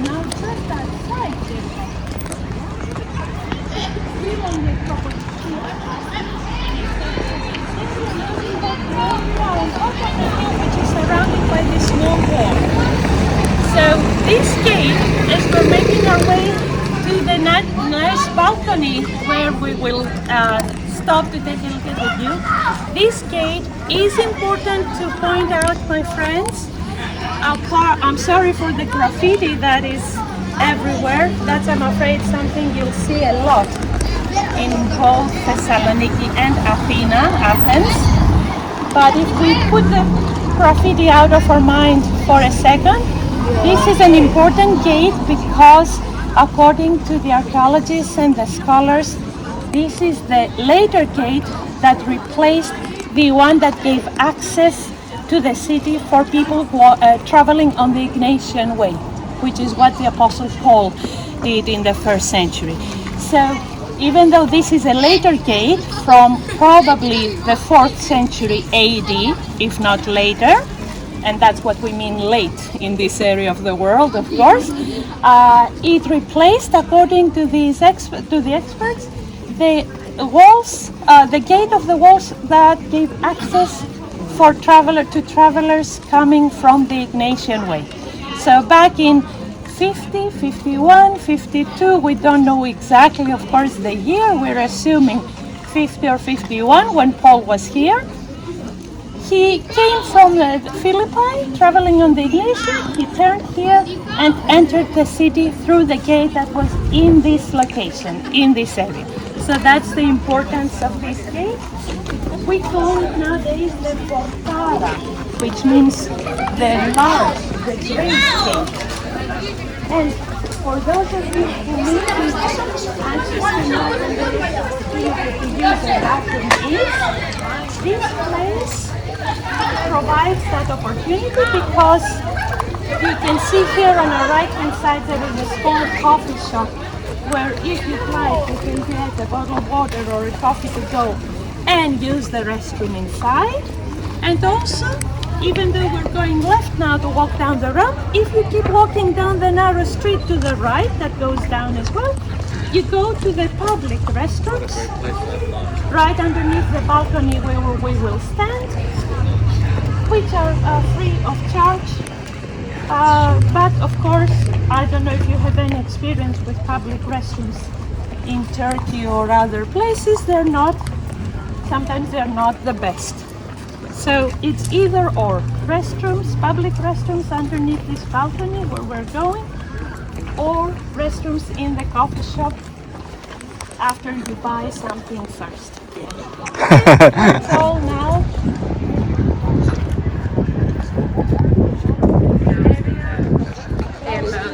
Now just outside there, still on the property, which is surrounded by this small wall. So this gate, as we're making our way to the nice balcony where we will stop to take a look at the view, this gate is important to point out, my friends. I'm sorry for the graffiti that is everywhere. That's, I'm afraid, something you'll see a lot in both Thessaloniki and Athens. But if we put the graffiti out of our mind for a second, this is an important gate because, according to the archaeologists and the scholars, this is the later gate that replaced the one that gave access to the city for people who are traveling on the Ignatian Way, which is what the Apostle Paul did in the 1st century. So even though this is a later gate from probably the 4th century AD, if not later, and that's what we mean late in this area of the world, of course, it replaced, according to the experts, the walls, the gate of the walls that gave access for travelers coming from the Ignatian Way. So back in 50, 51, 52, we don't know exactly, of course, the year. We're assuming 50 or 51 when Paul was here. He came from Philippi, traveling on the Ignatian. He turned here and entered the city through the gate that was in this location, in this area. So that's the importance of this gate. We call it nowadays the portada, which means the large, the great gate. And for those of you who may be anxious to know when there is an opportunity to use the bathroom this place provides that opportunity because you can see here on the right hand side there is a small coffee shop where if you'd like you can get a bottle of water or a coffee to go and use the restroom inside. And also, even though we're going left now to walk down the road, if you keep walking down the narrow street to the right that goes down as well, you go to the public restrooms right underneath the balcony where we will stand, which are free of charge. But of course, I don't know if you have any experience with public restrooms in Turkey or other places. Sometimes they're not the best. So it's either or. Restrooms, public restrooms underneath this balcony where we're going, or restrooms in the coffee shop after you buy something first. That's all now.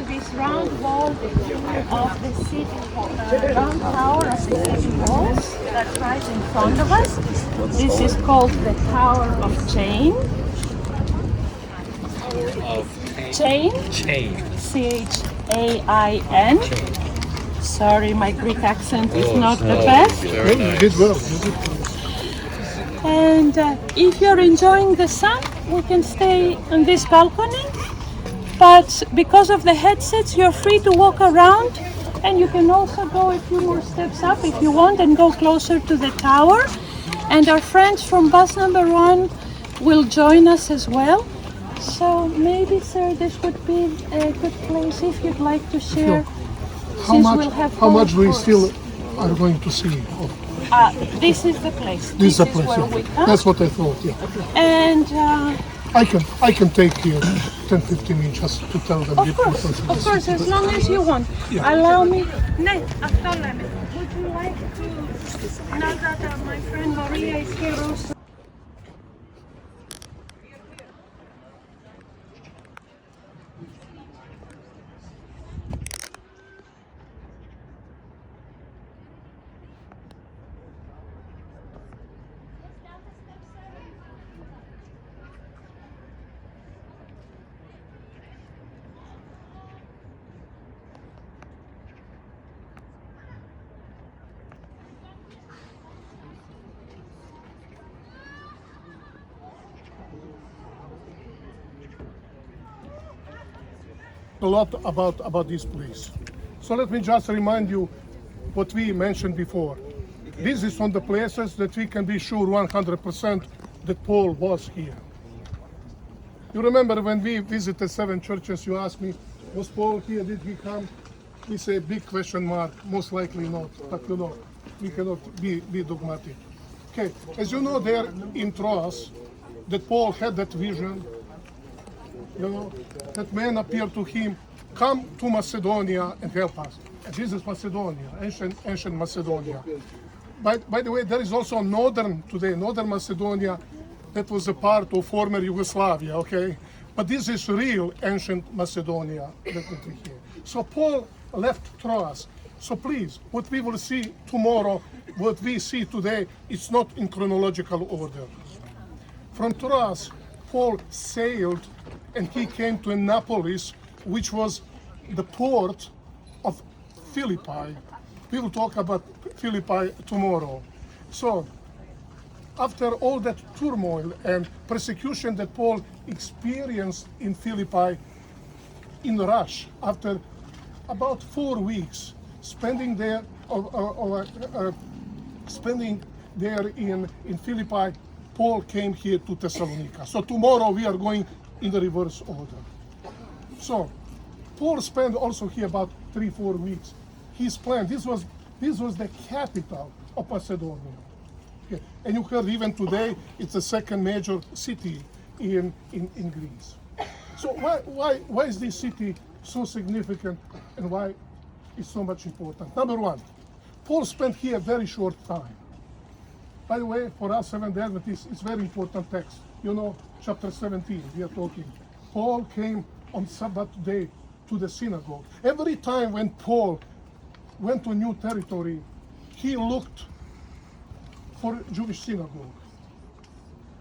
This round wall of the city, round tower of the city walls that's right in front of us. This is called the Tower of Chain. Chain. C-H-A-I-N. Sorry, my Greek accent is not the best. And if you're enjoying the sun, we can stay on this balcony. But because of the headsets, you're free to walk around, and you can also go a few more steps up if you want and go closer to the tower. And our friends from bus number 1 will join us as well. So maybe, sir, this would be a good place if you'd like to share. How much we still are going to see? This is the place. This is the place. Where we come. That's what I thought. Yeah. And I can take here 10-15 minutes just to tell them. of course, as long as you want. Yeah. Allow me. Would you like to? Now that my friend Maria is here also. a lot about this place. So let me just remind you what we mentioned before. This is one of the places that we can be sure 100% that Paul was here. You remember when we visited 7 churches, you asked me, was Paul here, did he come? We say big question mark, most likely not, but you know, we cannot be dogmatic. Okay, as you know there in Troas, that Paul had that vision, you know, that man appeared to him, come to Macedonia and help us. And this is Macedonia, ancient Macedonia. By the way, there is also northern Macedonia, that was a part of former Yugoslavia, okay? But this is real ancient Macedonia that we here. So Paul left Troas. So please, what we will see tomorrow, what we see today, it's not in chronological order. From Troas, Paul sailed and he came to Annapolis, which was the port of Philippi. We will talk about Philippi tomorrow. So, after all that turmoil and persecution that Paul experienced in Philippi, in rush, after about 4 weeks spending there in Philippi, Paul came here to Thessalonica. So tomorrow we are going in the reverse order. So Paul spent also here about 3-4 weeks. His plan, this was the capital of Macedonia. Okay. And you heard even today it's the second major city in Greece. So why is this city so significant and why it's so much important? Number one, Paul spent here a very short time. By the way, for us Seventh-day Adventists, it's very important text. You know, chapter 17, we are talking. Paul came on Sabbath day to the synagogue. Every time when Paul went to new territory, he looked for Jewish synagogue.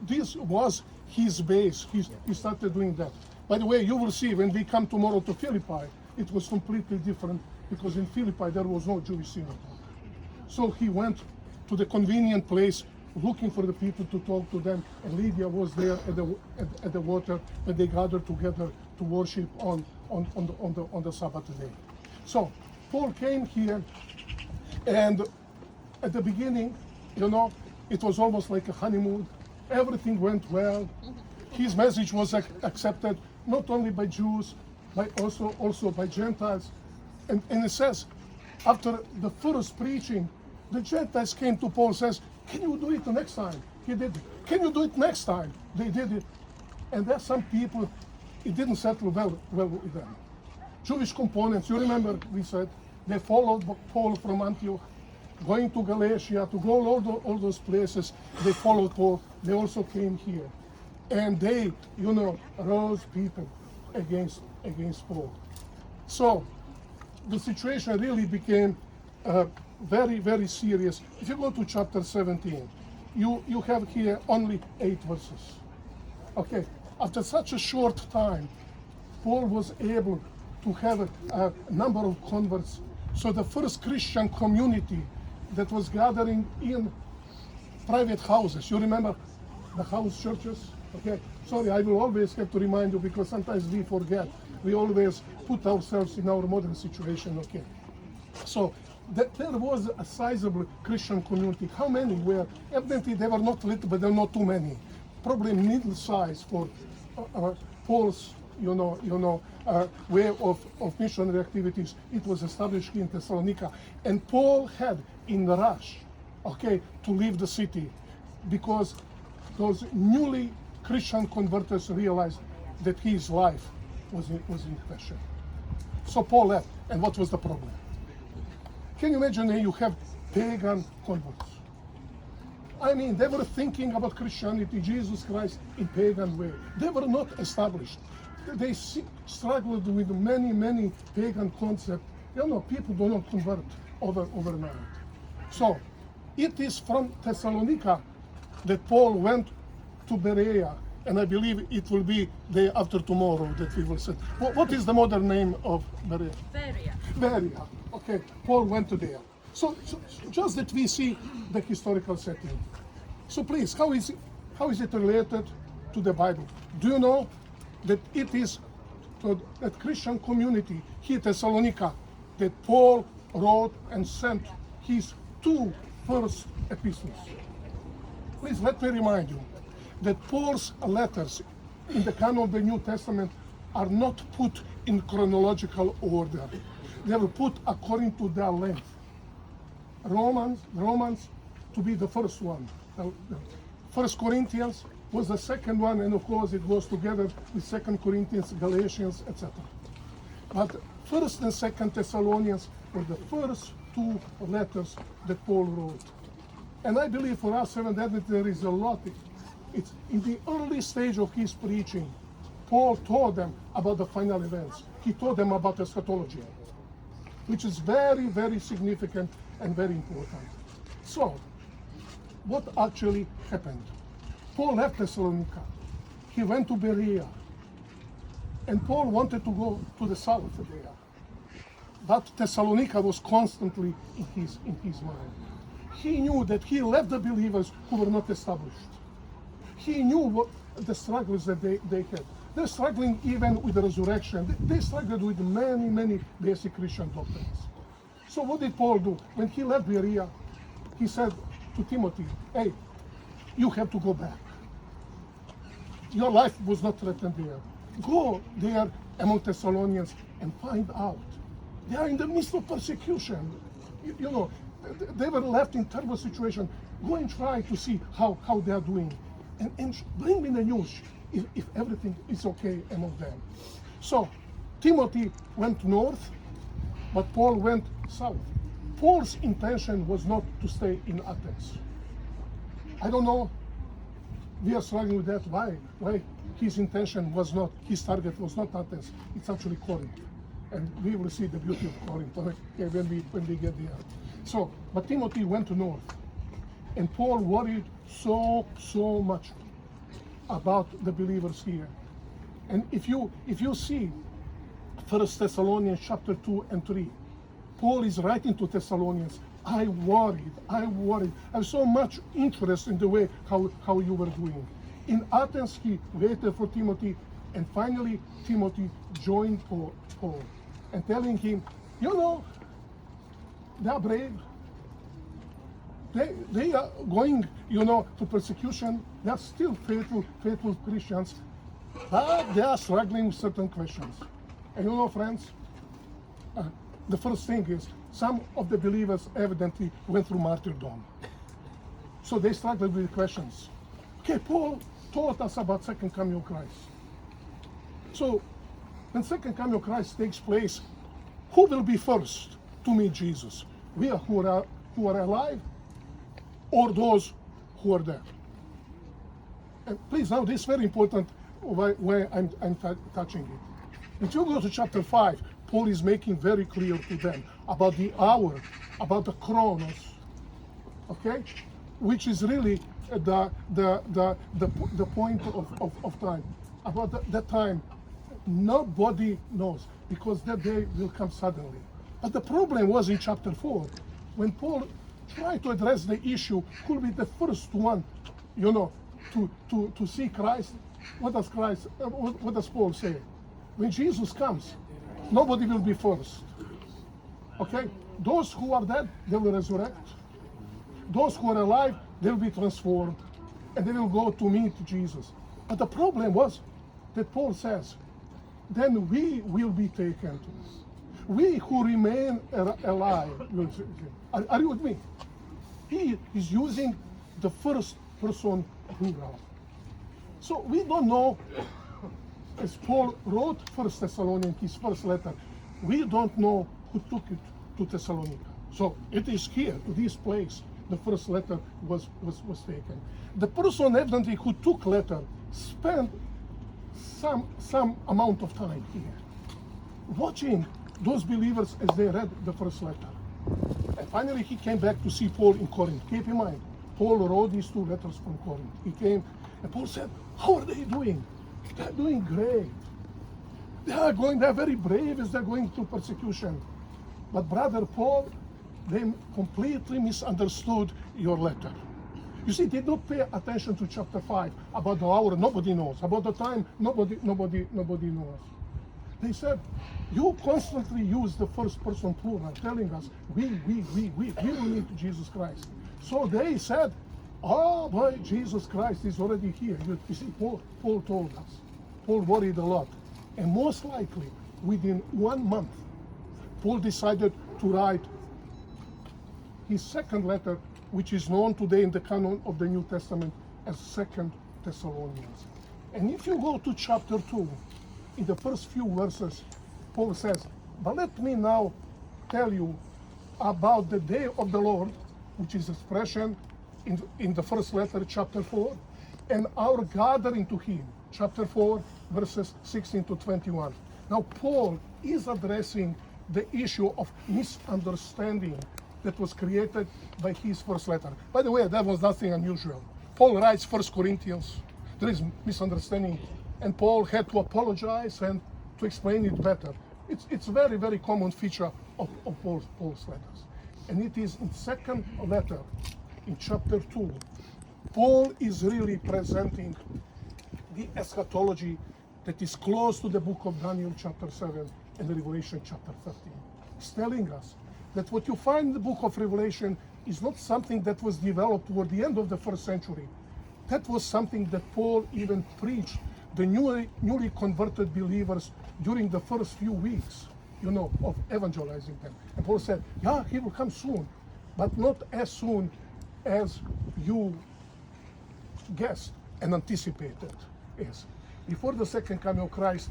This was his base. He started doing that. By the way, you will see when we come tomorrow to Philippi, it was completely different because in Philippi there was no Jewish synagogue. So he went to the convenient place looking for the people to talk to them, and Lydia was there at the water when they gathered together to worship on the Sabbath day. So Paul came here, and at the beginning, you know, it was almost like a honeymoon. Everything went well. His message was accepted not only by Jews, but also by Gentiles. And it says, after the first preaching, the Gentiles came to Paul and says, can you do it the next time? He did it. Can you do it next time? They did it. And there's some people, it didn't settle well with them. Jewish components, you remember we said, they followed Paul from Antioch, going to Galatia, to go all those places. They followed Paul. They also came here. And they, you know, rose people against Paul. So the situation really became very, very serious. If you go to chapter 17, you have here only 8 verses. Okay, after such a short time, Paul was able to have a number of converts. So the first Christian community that was gathering in private houses. You remember the house churches? Okay, sorry, I will always have to remind you because sometimes we forget. We always put ourselves in our modern situation, okay? So there was a sizable Christian community. How many were? Evidently they were not little, but there were not too many. Probably middle size for Paul's way of missionary activities. It was established in Thessalonica. And Paul had in the rush, okay, to leave the city because those newly Christian converters realized that his life was in question. So Paul left, and what was the problem? Can you imagine you have pagan converts? I mean, they were thinking about Christianity, Jesus Christ, in pagan way. They were not established. They struggled with many pagan concepts. You know, people do not convert overnight. So, it is from Thessalonica that Paul went to Berea, and I believe it will be day after tomorrow that we will see. What is the modern name of Berea? Berea. Okay, Paul went to there. So just that we see the historical setting. So please, how is it related to the Bible? Do you know that it is to that Christian community here in Thessalonica that Paul wrote and sent his two first epistles. Please let me remind you that Paul's letters in the canon of the New Testament are not put in chronological order. They were put according to their length. Romans to be the first one. First Corinthians was the second one, and of course it goes together with Second Corinthians, Galatians, etc. But First and Second Thessalonians were the first two letters that Paul wrote. And I believe for us, evidently, there is a lot. It's in the early stage of his preaching, Paul told them about the final events. He told them about eschatology, which is very, very significant and very important. So, what actually happened? Paul left Thessalonica. He went to Berea. And Paul wanted to go to the south there. But Thessalonica was constantly in his mind. He knew that he left the believers who were not established. He knew what the struggles that they had. They're struggling even with the resurrection. They struggled with many, many basic Christian doctrines. So what did Paul do? When he left Berea, he said to Timothy, hey, you have to go back. Your life was not threatened there. Go there among Thessalonians and find out. They are in the midst of persecution. You know, they were left in terrible situation. Go and try to see how they are doing. And bring me the news if everything is okay among them. So Timothy went north, but Paul went south. Paul's intention was not to stay in Athens. I don't know. We are struggling with that. Why his intention was not, his target was not Athens. It's actually Corinth. And we will see the beauty of Corinth when we get there. So, but Timothy went north. And Paul worried so much about the believers here. And if you see 1 Thessalonians chapter 2 and 3, Paul is writing to Thessalonians, I worried. I have so much interest in the way how you were doing. In Athens, he waited for Timothy, and finally Timothy joined Paul and telling him, you know, they are brave. They are going, you know, to persecution. They are still faithful Christians, but they are struggling with certain questions. And you know, friends, the first thing is some of the believers evidently went through martyrdom. So they struggled with questions. Okay, Paul taught us about second coming of Christ. So when second coming of Christ takes place, who will be first to meet Jesus? We are who are alive, or those who are dead? And please, now this is very important why I'm touching it. If you go to chapter 5, Paul is making very clear to them about the hour, about the chronos, okay, which is really the point of time. About that time, nobody knows, because that day will come suddenly. But the problem was in chapter 4, when Paul tried to address the issue, who will be the first one, you know, to see Christ. What does Paul say? When Jesus comes, nobody will be first. Okay? Those who are dead, they will resurrect. Those who are alive, they will be transformed, and they will go to meet Jesus. But the problem was that Paul says, then we will be taken. We who remain alive will. Are you with me? He is using the first person plural. So we don't know, as Paul wrote 1 Thessalonians, his first letter, we don't know who took it to Thessalonica. So it is here, to this place, the first letter was taken. The person evidently who took letter spent some amount of time here, watching those believers as they read the first letter. And finally he came back to see Paul in Corinth. Keep in mind, Paul wrote these two letters from Corinth. He came and Paul said, how are they doing? They're doing great. They're very brave as they're going through persecution. But brother Paul, they completely misunderstood your letter. You see, they don't pay attention to chapter 5 about the hour. Nobody knows. About the time, nobody knows. They said, you constantly use the first person plural, telling us, we don't need Jesus Christ. So they said, oh boy, Jesus Christ is already here. You see, Paul told us. Paul worried a lot. And most likely, within 1 month, Paul decided to write his second letter, which is known today in the canon of the New Testament as 2 Thessalonians. And if you go to chapter 2, in the first few verses, Paul says, but let me now tell you about the day of the Lord, which is expression in the first letter, chapter 4, and our gathering to him, chapter 4, verses 16 to 21. Now, Paul is addressing the issue of misunderstanding that was created by his first letter. By the way, that was nothing unusual. Paul writes 1 Corinthians. There is misunderstanding, and Paul had to apologize and to explain it better. It's a very, very common feature of Paul's letters. And it is in second letter, in chapter 2, Paul is really presenting the eschatology that is close to the book of Daniel chapter 7 and Revelation chapter 13. He's telling us that what you find in the book of Revelation is not something that was developed toward the end of the first century. That was something that Paul even preached the newly converted believers during the first few weeks, of evangelizing them. And Paul said, yeah, he will come soon, but not as soon as you guessed and anticipated is. Before the second coming of Christ,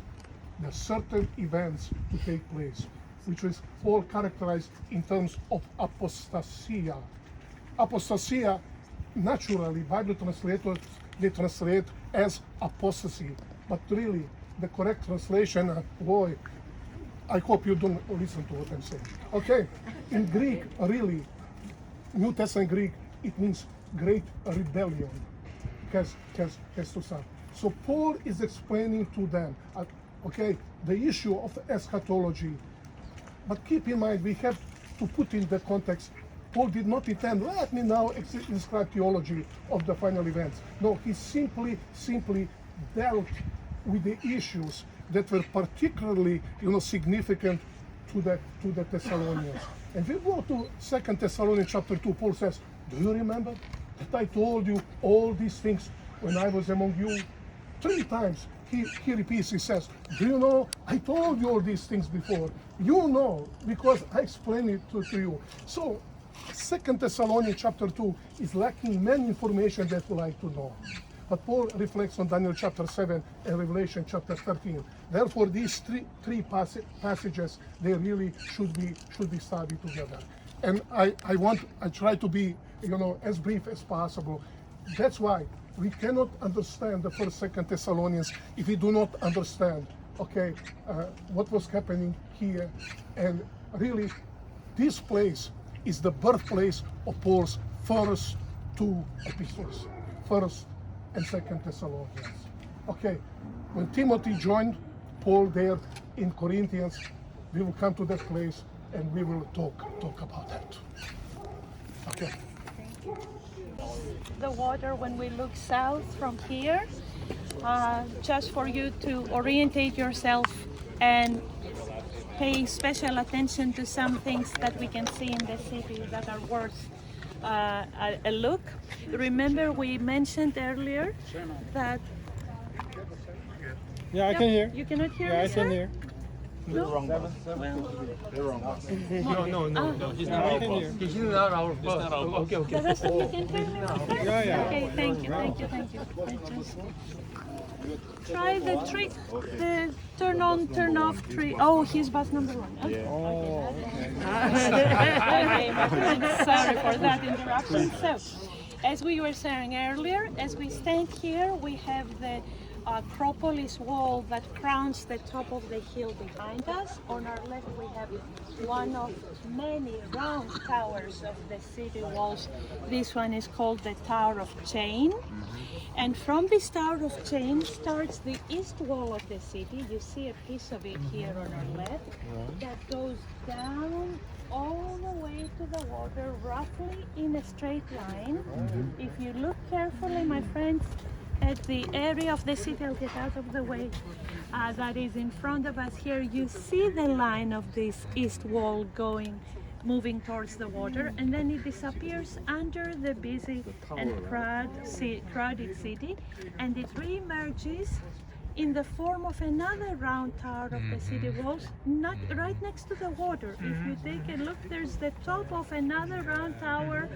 there are certain events to take place, which is all characterized in terms of apostasia. Apostasia, naturally, Bible translators, they translate as apostasy, but really, the correct translation, boy, I hope you don't listen to what I'm saying. Okay, in Greek, really, New Testament Greek, it means great rebellion. So Paul is explaining to them, the issue of eschatology. But keep in mind, we have to put in the context, Paul did not intend, let me now describe theology of the final events. No, he simply dealt with the issues that were particularly, significant to the Thessalonians. And we go to 2 Thessalonians chapter 2, Paul says, do you remember that I told you all these things when I was among you? 3 times he repeats, he says, do you know, I told you all these things before. You know, because I explained it to you. So, 2 Thessalonians chapter 2 is lacking many information that we like to know. But Paul reflects on Daniel chapter 7 and Revelation chapter 13. Therefore, these three passages, they really should be studied together. And I try to be, as brief as possible. That's why we cannot understand the first, 2 Thessalonians if we do not understand, what was happening here. And really, this place is the birthplace of Paul's first 2 epistles, 1st and 2 Thessalonians. When Timothy joined Paul there in Corinthians, we will come to that place and we will talk about that. Okay. The water, when we look south from here, just for you to orientate yourself and pay special attention to some things that we can see in the city that are worth a look. Remember, we mentioned earlier that... Yeah, I can hear. You cannot hear Yeah, me, I can sir? hear. They're wrong. They're wrong. No, he's not our boss. He's not our boss. Okay. The rest of you can hear me? Yeah. Okay, thank you. I just try the trick, the turn on, turn off trick. Oh, he's bus number 1. Okay. Oh, okay. Okay, my friend, sorry for that interruption. So, as we were saying earlier, as we stand here, we have the Acropolis wall that crowns the top of the hill behind us. On our left, we have one of many round towers of the city walls. This one is called the Tower of Chain. And from this Tower of Chain starts the east wall of the city. You see a piece of it here on our left that goes down all the way to the water, roughly in a straight line. If you look carefully, my friends, at the area of the city. I'll get out of the way. That is in front of us here. You see the line of this east wall moving towards the water, and then it disappears under the busy and crowded city, and it re-emerges in the form of another round tower of the city walls, not right next to the water. If you take a look, there's the top of another round tower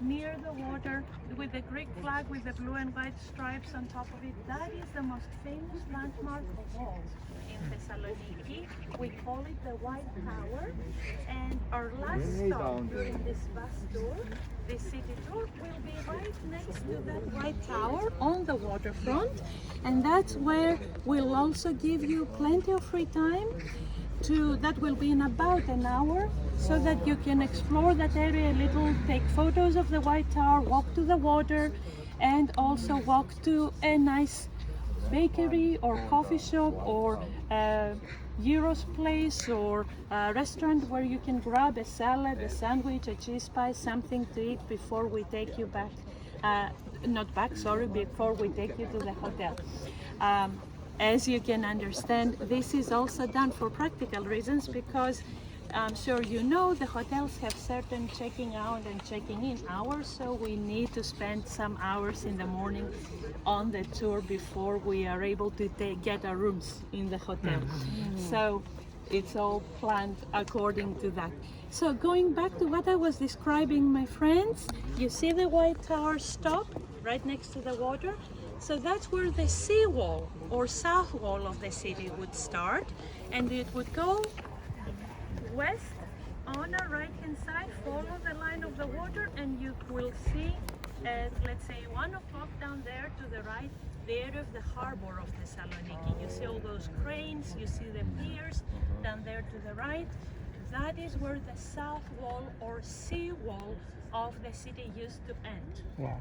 near the water with the Greek flag with the blue and white stripes on top of it. That is the most famous landmark of all in Thessaloniki. We call it the White Tower, and our last stop during this bus tour, this city tour, will be right next to that White Tower on the waterfront, and that's where we'll also give you plenty of free time that will be in about an hour, so that you can explore that area a little, take photos of the White Tower, walk to the water, and also walk to a nice bakery or coffee shop or gyros place or a restaurant where you can grab a salad, a sandwich, a cheese pie, something to eat before we take you back, before we take you to the hotel. As you can understand, this is also done for practical reasons, because I'm sure you know the hotels have certain checking out and checking in hours, so we need to spend some hours in the morning on the tour before we are able to get our rooms in the hotel. So it's all planned according to that. So going back to what I was describing, my friends, you see the White Tower stop right next to the water? So that's where the seawall or south wall of the city would start, and it would go west on our right hand side, follow the line of the water, and you will see at, let's say, 1 o'clock down there to the right, the area of the harbor of Thessaloniki. You see all those cranes, you see the piers down there to the right. That is where the south wall or sea wall of the city used to end. Wow.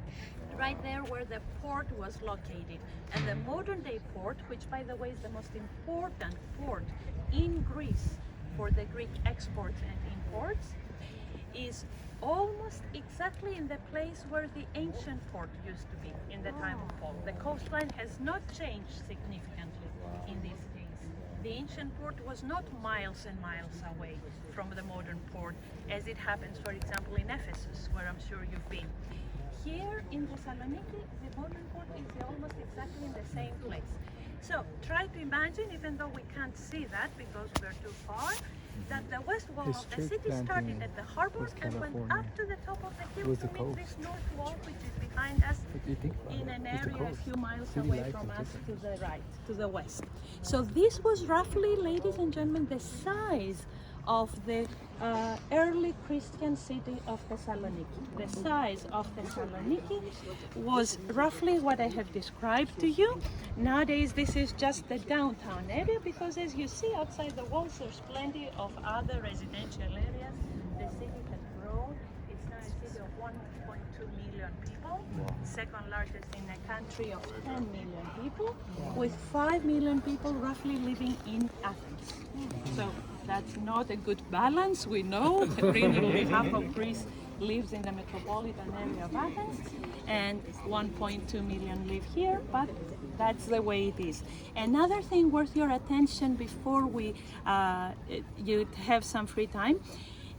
Right there where the port was located. And the modern day port, which by the way is the most important port in Greece for the Greek exports and imports, is almost exactly in the place where the ancient port used to be in the time of Paul. The coastline has not changed significantly in these days. The ancient port was not miles and miles away from the modern port, as it happens, for example, in Ephesus, where I'm sure you've been. Here in Thessaloniki, the modern port is almost exactly in the same place. So try to imagine, even though we can't see that because we're too far, that the west wall of the city started at the harbor and went up to the top of the hill to meet this north wall, which is behind us in an area a few miles away from us to the right, to the west. So this was roughly, ladies and gentlemen, the size of the early Christian city of Thessaloniki. The size of Thessaloniki was roughly what I have described to you. Nowadays this is just the downtown area, because as you see outside the walls there's plenty of other residential areas. The city has grown. It's now a city of 1.2 million people, second largest in a country of 10 million people, with 5 million people roughly living in Athens. So that's not a good balance, we know. Really, half of Greece lives in the metropolitan area of Athens, and 1.2 million live here, but that's the way it is. Another thing worth your attention before you have some free time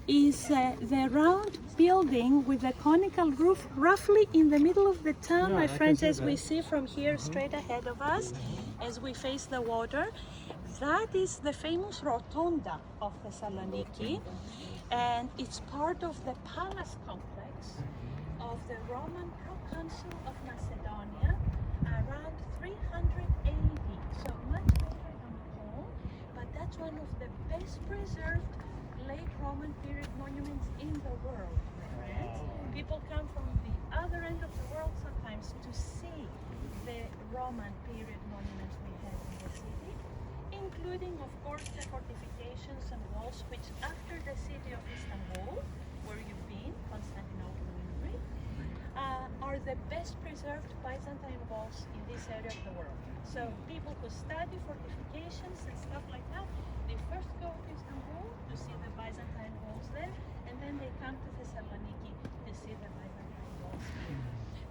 is the round building with a conical roof roughly in the middle of the town, my friends, as we see from here straight ahead of us, as we face the water. That is the famous Rotonda of Thessaloniki, and it's part of the palace complex of the Roman proconsul of Macedonia around 300 AD. So much later than Paul, but that's one of the best preserved late Roman period monuments in the world, my friends. People come from the other end of the world sometimes to see the Roman period monuments we have in the city, including, of course, the fortifications and walls, which after the city of Istanbul, where you've been, Constantinople in Greece, are the best preserved Byzantine walls in this area of the world. So people who study fortifications and stuff like that, they first go to Istanbul to see the Byzantine walls there, and then they come to Thessaloniki to see the Byzantine walls here.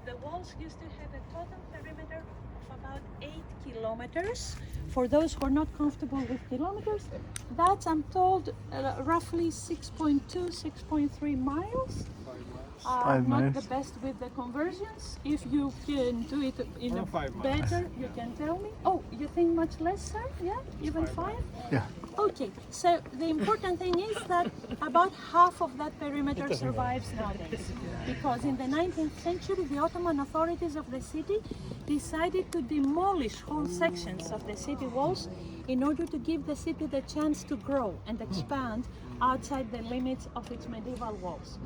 The walls walls used to have a total perimeter of about 8 kilometers. For those who are not comfortable with kilometers, that's, I'm told, roughly 6.2, 6.3 miles. Not the best with the conversions. If you can do it in a better, you can tell me. Oh, you think much less, sir? Yeah, even 5? Yeah. Okay, so the important thing is that about half of that perimeter survives nowadays. Because in the 19th century, the Ottoman authorities of the city decided to demolish whole sections of the city walls in order to give the city the chance to grow and expand outside the limits of its medieval walls.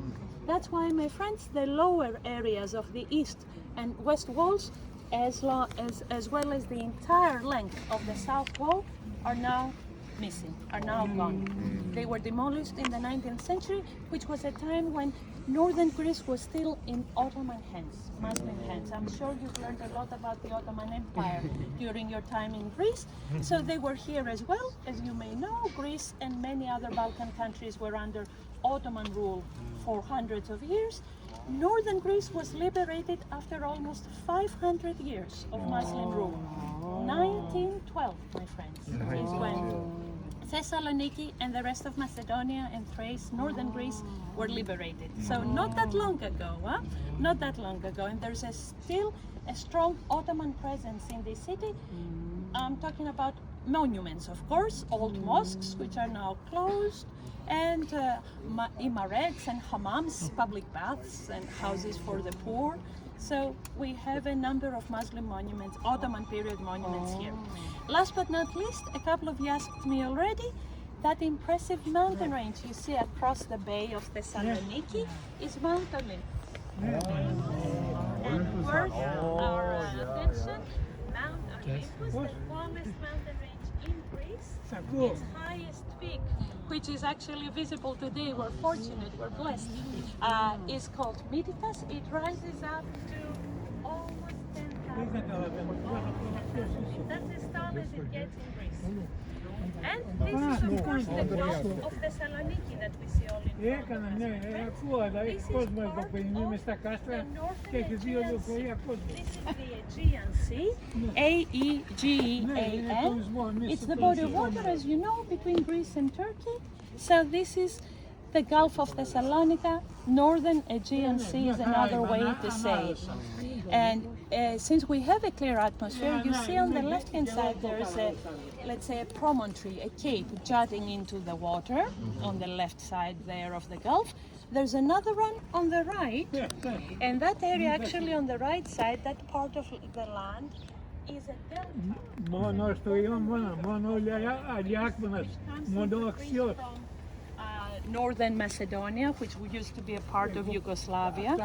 That's why, my friends, the lower areas of the east and west walls, as well as the entire length of the south wall, are now missing, are now gone. They were demolished in the 19th century, which was a time when northern Greece was still in Ottoman hands, Muslim hands. I'm sure you've learned a lot about the Ottoman Empire during your time in Greece. So they were here as well. As you may know, Greece and many other Balkan countries were under Ottoman rule for hundreds of years. Northern Greece was liberated after almost 500 years of Muslim rule. 1912, my friends, is when Thessaloniki and the rest of Macedonia and Thrace, northern Greece, were liberated. So not that long ago, huh? Not that long ago. And there's still a strong Ottoman presence in the city. I'm talking about monuments, of course, old mosques, which are now closed, and imarets and hammams, public baths and houses for the poor. So we have a number of Muslim monuments, Ottoman period monuments here. Last but not least, a couple of you asked me already, that impressive mountain range you see across the bay of Thessaloniki is Mount Olympus. And worth our attention, Mount Olympus, the tallest mountain range in Greece, its highest peak, which is actually visible today, we're fortunate, we're blessed, is called Mititas. It rises up to almost 10,000 feet. That's as tall as it gets in Greece. And this is of course the Gulf of Thessaloniki that we see all in front of us. This is part of the northern Aegean Sea. This is the Aegean Sea, A-E-G-E-A-N. It's the body of water, as you know, between Greece and Turkey. So this is the Gulf of Thessalonica. Northern Aegean Sea is another way to say it. And since we have a clear atmosphere, you see on the left-hand side there is a, let's say, a promontory, a cape jutting into the water on the left side there of the Gulf. There's another one on the right, and that area actually on the right side, that part of the land, is a delta. Northern Macedonia, which used to be a part of Yugoslavia,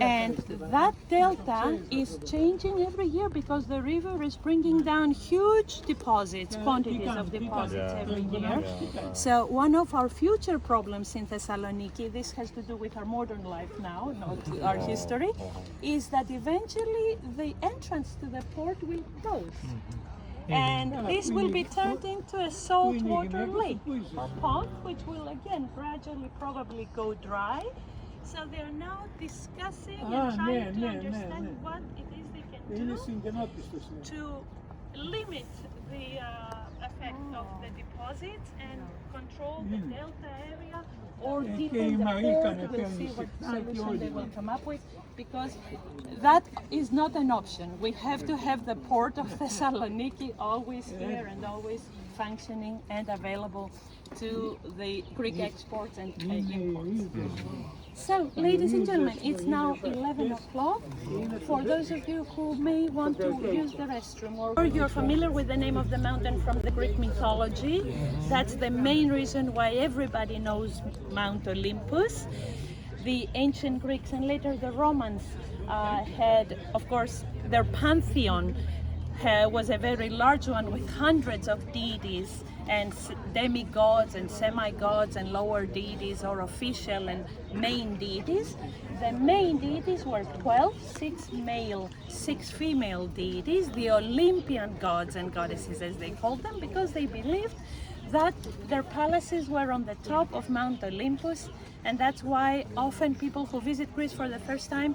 and that delta is changing every year because the river is bringing down huge deposits, quantities of deposits every year. So one of our future problems in Thessaloniki, this has to do with our modern life now, not our history, is that eventually the entrance to the port will close. And this will be turned into a saltwater lake or pond, which will again gradually probably go dry. So they are now discussing and trying to understand what it is they can do to limit the effect of the deposits and control the delta area or deepen the port. We'll see what solution they will come up with, because that is not an option. We have to have the port of Thessaloniki always here and always functioning and available to the Greek exports and imports. So, ladies and gentlemen, it's now 11 o'clock. For those of you who may want to use the restroom, or you're familiar with the name of the mountain from the Greek mythology, that's the main reason why everybody knows Mount Olympus. The ancient Greeks and later the Romans had, of course, their pantheon was a very large one with hundreds of deities and demigods and semi-gods and lower deities or official and main deities. The main deities were 12, 6 male, 6 female deities, the Olympian gods and goddesses as they called them, because they believed that their palaces were on the top of Mount Olympus, and that's why often people who visit Greece for the first time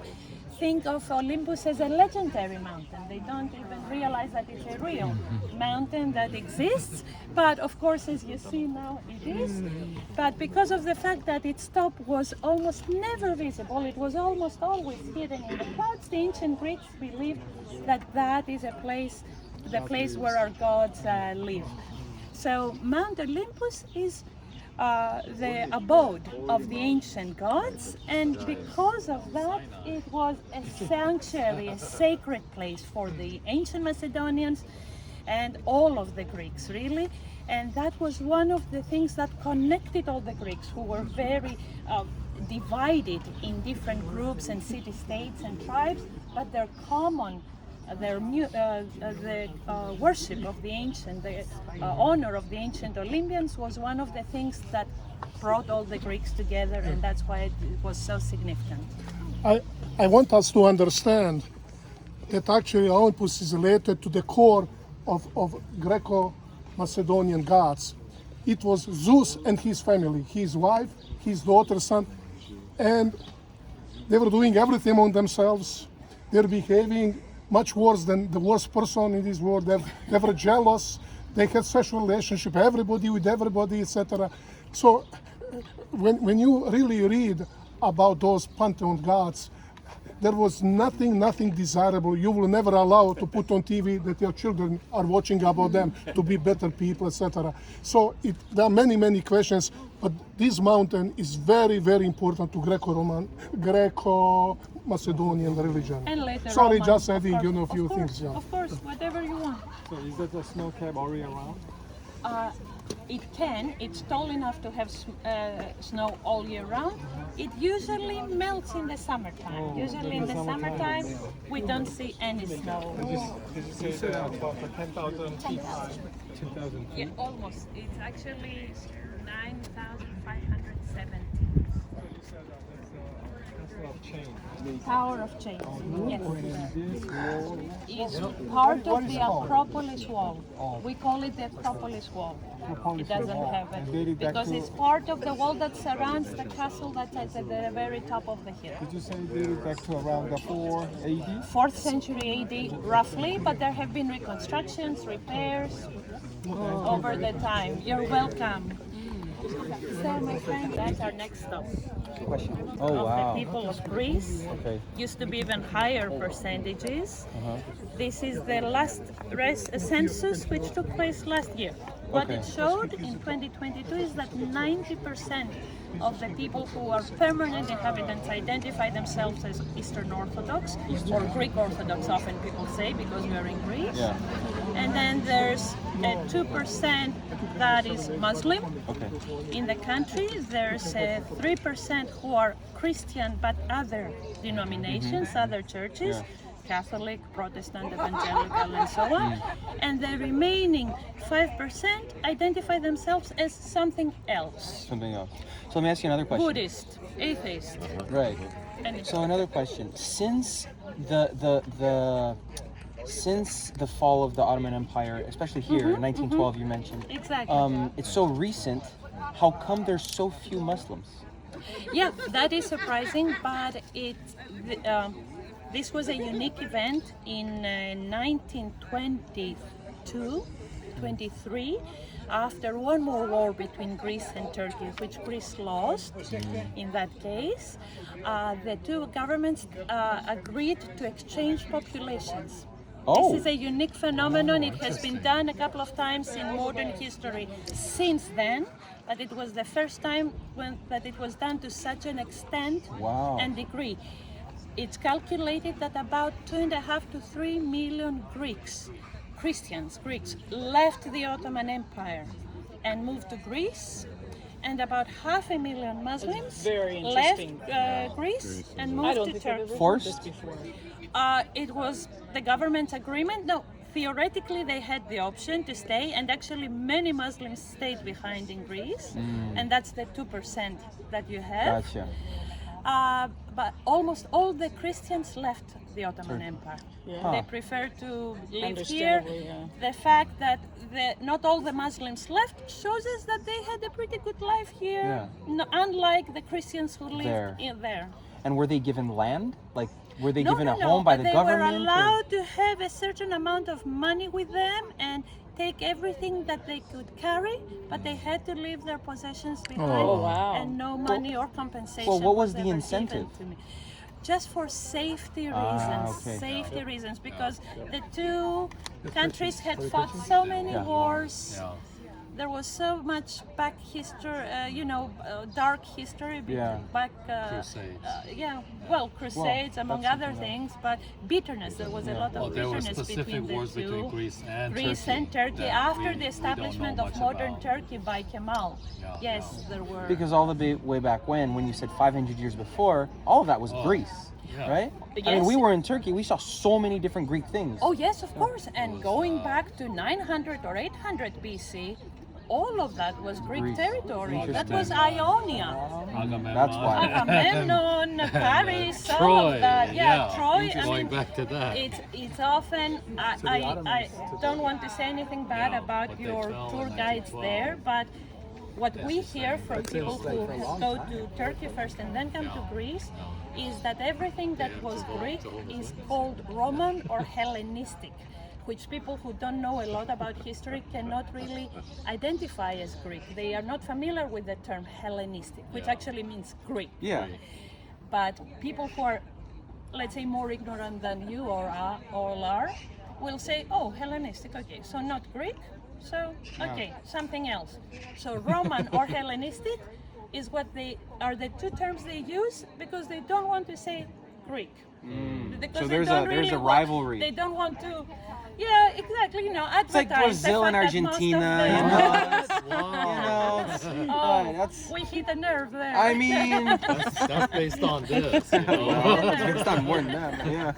think of Olympus as a legendary mountain. They don't even realize that it's a real mountain that exists. But of course, as you see now, it is. But because of the fact that its top was almost never visible, it was almost always hidden in the clouds, the ancient Greeks believed that that is a place, the place where our gods live. So Mount Olympus is the abode of the ancient gods, and because of that it was a sanctuary, a sacred place for the ancient Macedonians and all of the Greeks really. And that was one of the things that connected all the Greeks, who were very divided in different groups and city-states and tribes, but their common the worship of the ancient, the honor of the ancient Olympians was one of the things that brought all the Greeks together, and that's why it was so significant. I want us to understand that actually Olympus is related to the core of Greco-Macedonian gods. It was Zeus and his family, his wife, his daughter, son, and they were doing everything on themselves. They're behaving much worse than the worst person in this world. They were jealous. They had sexual relationship, everybody with everybody, etc. So when you really read about those pantheon gods, there was nothing desirable. You will never allow to put on TV that your children are watching about them to be better people, etc. So there are many questions, but this mountain is very important to Greco-Macedonian religion. And later Sorry, Roman, just adding, course, a few things. Yeah. Of course, whatever you want. So is that a snow cap all year round? It's tall enough to have snow all year round. It usually melts in the summertime. Usually in the summertime, we don't see any snow. Did you say that about 10,000 feet high? 10,000 feet? Yeah, almost. It's actually 9,570. Of chain. Tower of Chains. Yes. This wall. It's part of the Acropolis wall. We call it the Acropolis wall. It doesn't have it because it's part of the wall that surrounds the castle that's at the very top of the hill. Did you say dated back to around the 4 AD? 4th century AD roughly, but there have been reconstructions, repairs over the time. You're welcome. So my friend, that's our next stop. Oh, Of wow. the people of Greece. Okay. Used to be even higher percentages. This is the last census which took place last year. What Okay. it showed in 2022 is that 90% of the people who are permanent inhabitants identify themselves as Eastern Orthodox or Greek Orthodox, often people say, because we are in Greece. Yeah. And then there's 2% that is Muslim. Okay. In the country, there's 3% who are Christian but other denominations, other churches, Catholic, Protestant, Evangelical, and so on. And the remaining 5% identify themselves as something else. Something else. So let me ask you another question. Buddhist, atheist. Right. And So another question. Since since the fall of the Ottoman Empire, especially here in 1912, you mentioned, Exactly. it's so recent. How come there's so few Muslims? Yeah, that is surprising, but this was a unique event in 1922-23, after one more war between Greece and Turkey, which Greece lost in that case. The two governments agreed to exchange populations. Oh. This is a unique phenomenon. It has been done a couple of times in modern history since then, but it was the first time that it was done to such an extent Wow. and degree. It's calculated that about 2.5 to 3 million Greeks, Greeks, left the Ottoman Empire and moved to Greece, and about 500,000 Muslims left Greece and moved to Turkey. Forced? It was the government's agreement. No, theoretically they had the option to stay, and actually many Muslims stayed behind in Greece, and that's the 2% that you have. Gotcha. But almost all the Christians left the Ottoman Empire. They prefer to live here. The fact that not all the Muslims left shows us that they had a pretty good life here, unlike the Christians who lived There. in there. And were they given land? Like Were they No, given no, a no, home by the they government? were or- allowed to have a certain amount of money with them and take everything that they could carry, but they had to leave their possessions behind, Oh, wow. and no money or compensation. Well, what was the ever given incentive? to me. Just for safety reasons. Okay. Safety reasons, because the two countries had fought so many Yeah. wars. There was so much back history, dark history Yeah. back. Crusades. Crusades among that's other something things, but bitterness. There was a lot of There were bitterness specific between the wars two. between Greece and Greece Turkey. and Turkey that after we the don't establishment know of much modern about. Turkey by Kemal. Yeah, Yes, there were. Because all the way back when you said 500 years before, all of that was Greece, yeah. right? I mean, Yes. we were in Turkey. We saw so many different Greek things. Oh yes, of course. And going back to 900 or 800 BC, all of that was Greek Greece. territory. That Interesting. was Ionia. Agamemnon. That's why. Agamemnon, Paris, all Troy. of that. Yeah, Troy. I Going mean, back to that. it's often. I don't want to say anything bad about but they your fell tour in guides 1912. there, but what we hear from people who go to Turkey first and then come to Greece is that everything that was Greek is called Roman or Hellenistic, which people who don't know a lot about history cannot really identify as Greek. They are not familiar with the term Hellenistic, which actually means Greek. Yeah. But people who are, let's say, more ignorant than you or all are, will say, oh, Hellenistic, okay, so not Greek, so, okay, something else. So Roman or Hellenistic is what they are the two terms they use because they don't want to say Greek. Because So they there's don't a really rivalry. They don't want to, yeah, exactly, It's like advertise the Brazil and fact that most of Argentina. them- That's, we hit a nerve there. I mean, That's based on this. You know? it's not more than that. But yeah.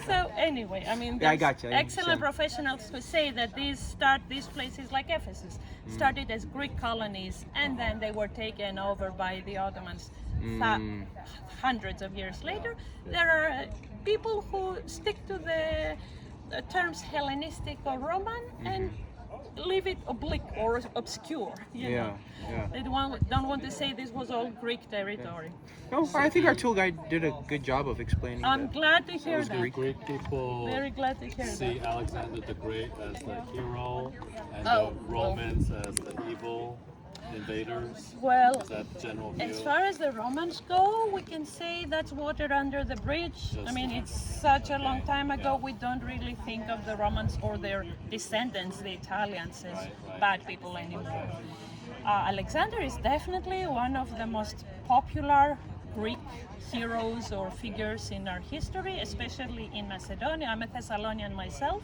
So anyway, I mean, Yeah, I there's gotcha, I excellent understand. professionals who say that these places like Ephesus started as Greek colonies, and then they were taken over by the Ottomans hundreds of years later. There are people who stick to the terms Hellenistic or Roman and leave it oblique or obscure. You know? Yeah. They don't want to say this was all Greek territory. No, I think our tour guide did a good job of explaining I'm that. glad to hear that. Greek people Very glad to hear see that. Alexander the Great as the hero and Oh, the Romans as the evil invaders. Well, Is that general view? as far as the Romans go, we can say that's water under the bridge. I mean, it's such a long time ago, we don't really think of the Romans or their descendants, the Italians, as bad people anymore. Alexander is definitely one of the most popular Greek heroes or figures in our history, especially in Macedonia. I'm a Thessalonian myself.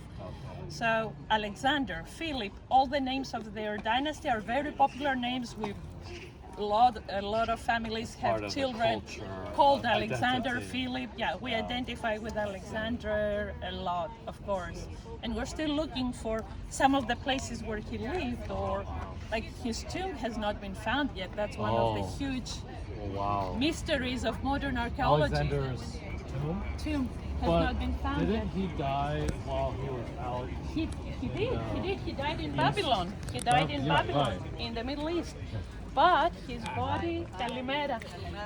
So Alexander, Philip, all the names of their dynasty are very popular names. A lot of families Part have of the children culture, called Alexander, identity. Philip. Yeah, we identify with Alexander a lot, of course. And we're still looking for some of the places where he lived, or like his tomb has not been found yet. That's one of the huge Oh, wow. mysteries of modern archaeology. Alexander's tomb? Tomb has But not been found yet. didn't he die while he was out? He did. He died in Babylon. He died in Yeah, Babylon, right. in the Middle East. But his body, Kalimera,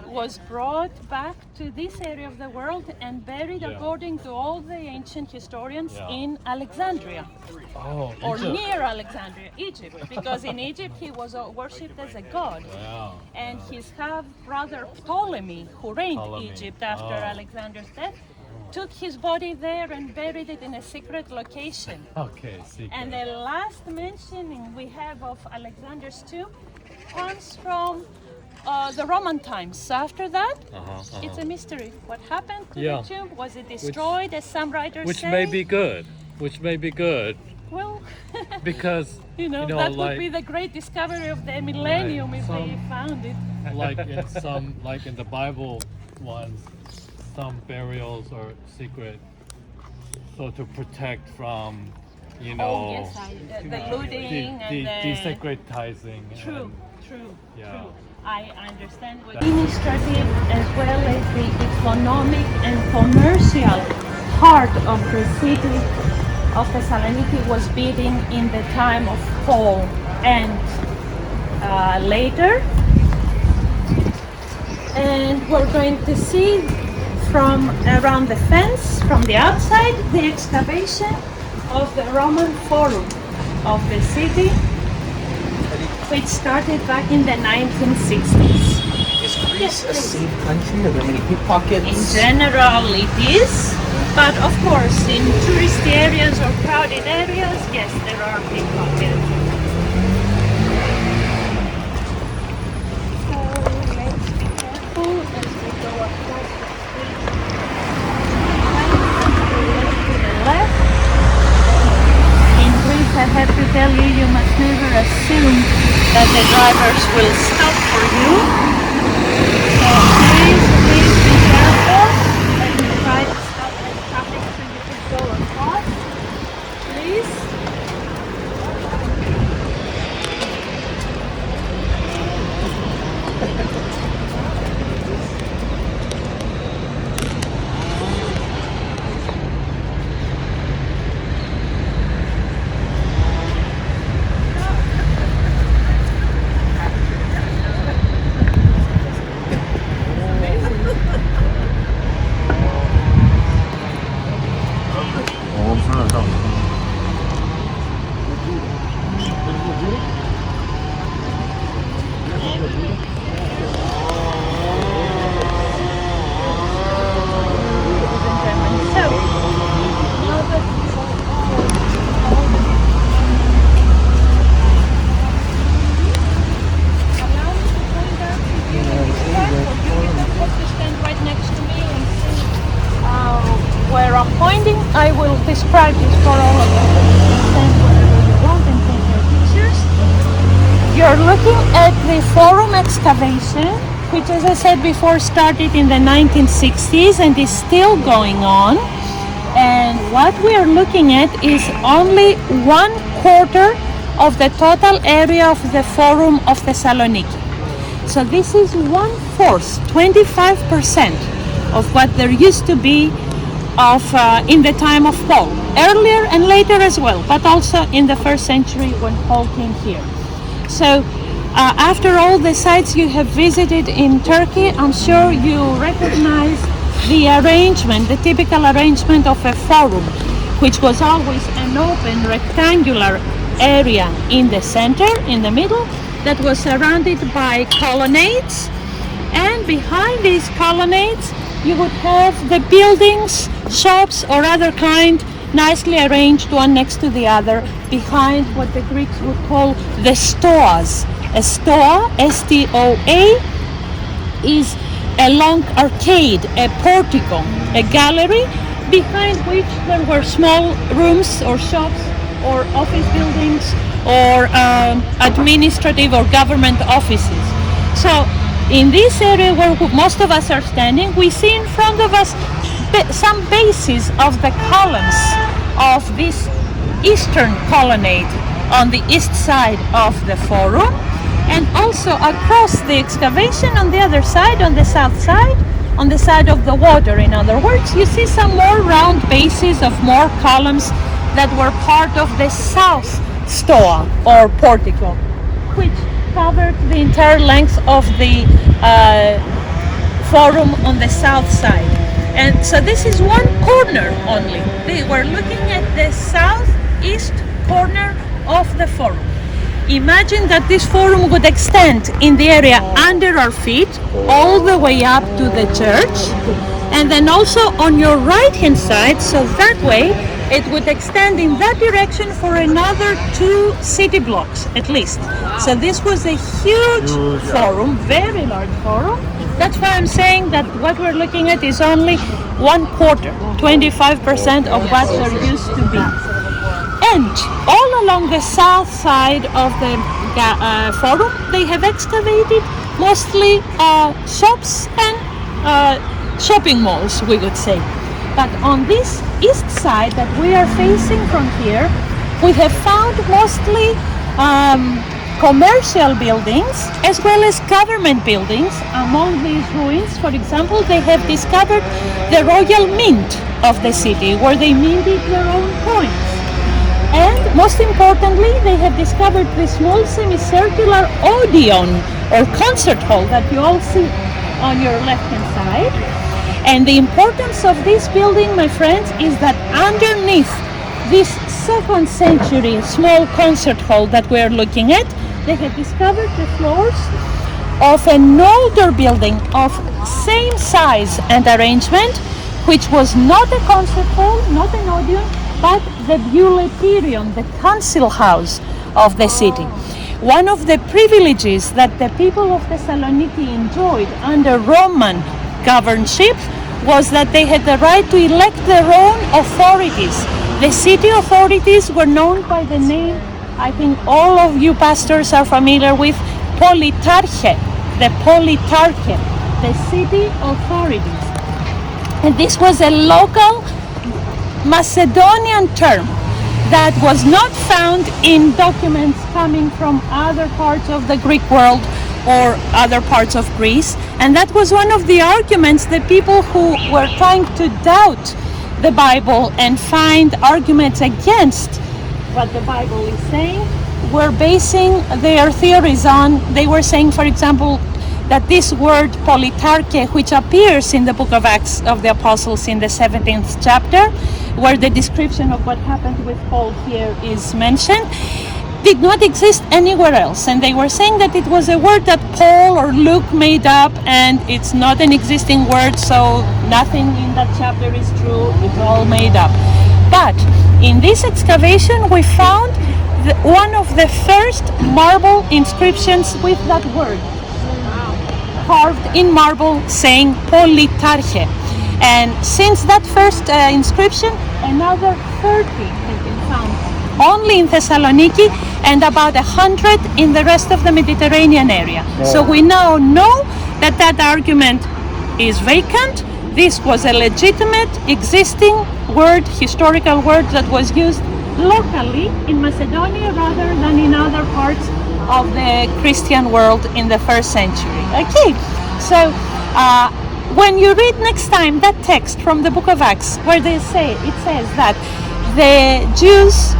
was brought back to this area of the world and buried, according to all the ancient historians, in Alexandria, Oh, or Egypt. near Alexandria, Egypt, because in Egypt he was worshipped as a god. Wow. And his half-brother Ptolemy, who reigned Ptolemy. Egypt after Alexander's death, took his body there and buried it in a secret location. Okay, secret. And the last mentioning we have of Alexander's tomb comes from the Roman times. After that, it's a mystery. What happened to Yeah. the tomb? Was it destroyed, as some writers Which say? may be good. Which may be good Well, because that would be the great discovery of the millennium if they found it. like in the Bible ones, some burials are secret, so to protect from, Oh yes, the looting and the desecratizing. True, true, Yeah. true. I understand what administrative as well as the economic and commercial heart of the city of Thessaloniki was beating in the time of Paul and later. And we're going to see from around the fence, from the outside, the excavation of the Roman Forum of the city, which started back in the 1960s. Is Greece Yes, a please. safe country? Are there many pickpockets? In general, it is, but of course, in touristy areas or crowded areas, yes, there are pickpockets. So let's be careful as we go across the street. To the left. In Greece, I have to tell you, you must never assume that the drivers will stop for you. So please be careful. Let me try to stop the traffic so you can go across. Please. Where I'm pointing, I will describe this for all of you. Stand wherever you want and take your pictures. You're looking at the Forum excavation, which, as I said before, started in the 1960s and is still going on. And what we are looking at is only 1/4 of the total area of the Forum of Thessaloniki. So this is 1/4, 25% of what there used to be in the time of Paul, earlier and later as well, but also in the first century when Paul came here. So after all the sites you have visited in Turkey, I'm sure you recognize the arrangement, the typical arrangement of a forum, which was always an open rectangular area in the center, in the middle, that was surrounded by colonnades, and behind these colonnades you would have the buildings, shops or other kind, nicely arranged one next to the other behind what the Greeks would call the stoas. A stoa, S-T-O-A, is a long arcade, a portico, a gallery behind which there were small rooms or shops or office buildings or administrative or government offices. So in this area where most of us are standing, we see in front of us some bases of the columns of this eastern colonnade on the east side of the Forum, and also across the excavation on the other side, on the south side, on the side of the water. In other words, you see some more round bases of more columns that were part of the south stoa or portico, which covered the entire length of the Forum on the south side. And so this is one corner only. We're looking at the southeast corner of the Forum. Imagine that this Forum would extend in the area under our feet all the way up to the church, and then also on your right hand side, so that way it would extend in that direction for another 2 city blocks at least. So this was a huge Forum, very large Forum. That's why I'm saying that what we're looking at is only 1/4, 25% of what there used to be. And all along the south side of the Forum, they have excavated mostly shops and shopping malls, we would say. But on this east side that we are facing from here, we have found mostly commercial buildings as well as government buildings. Among these ruins, for example, they have discovered the royal mint of the city, where they minted their own coins. And most importantly, they have discovered the small semicircular Odeon or concert hall that you all see on your left hand side. And the importance of this building, my friends, is that underneath this second century small concert hall that we're looking at, they have discovered the floors of an older building of same size and arrangement, which was not a concert hall, not an audience, but the Buleterion, the council house of the city. One of the privileges that the people of Thessaloniki enjoyed under Roman governorship was that they had the right to elect their own authorities. The city authorities were known by the name, I think all of you pastors are familiar with, Politarche, the Politarche, the city authorities. And this was a local Macedonian term that was not found in documents coming from other parts of the Greek world or other parts of Greece. And that was one of the arguments that people who were trying to doubt the Bible and find arguments against what the Bible is saying were basing their theories on. They were saying, for example, that this word politarche, which appears in the book of Acts of the Apostles in the 17th chapter, where the description of what happened with Paul here is mentioned, did not exist anywhere else. And they were saying that it was a word that Paul or Luke made up, and it's not an existing word, so nothing in that chapter is true, it's all made up. But in this excavation we found one of the first marble inscriptions with that word, carved in marble, saying Politarche. And since that first inscription, another 30 have been found only in Thessaloniki and about 100 in the rest of the Mediterranean area. So we now know that that argument is vacant. This was a legitimate, existing word, historical word that was used locally in Macedonia rather than in other parts of the Christian world in the first century. Okay, so when you read next time that text from the book of Acts, where it says that the Jews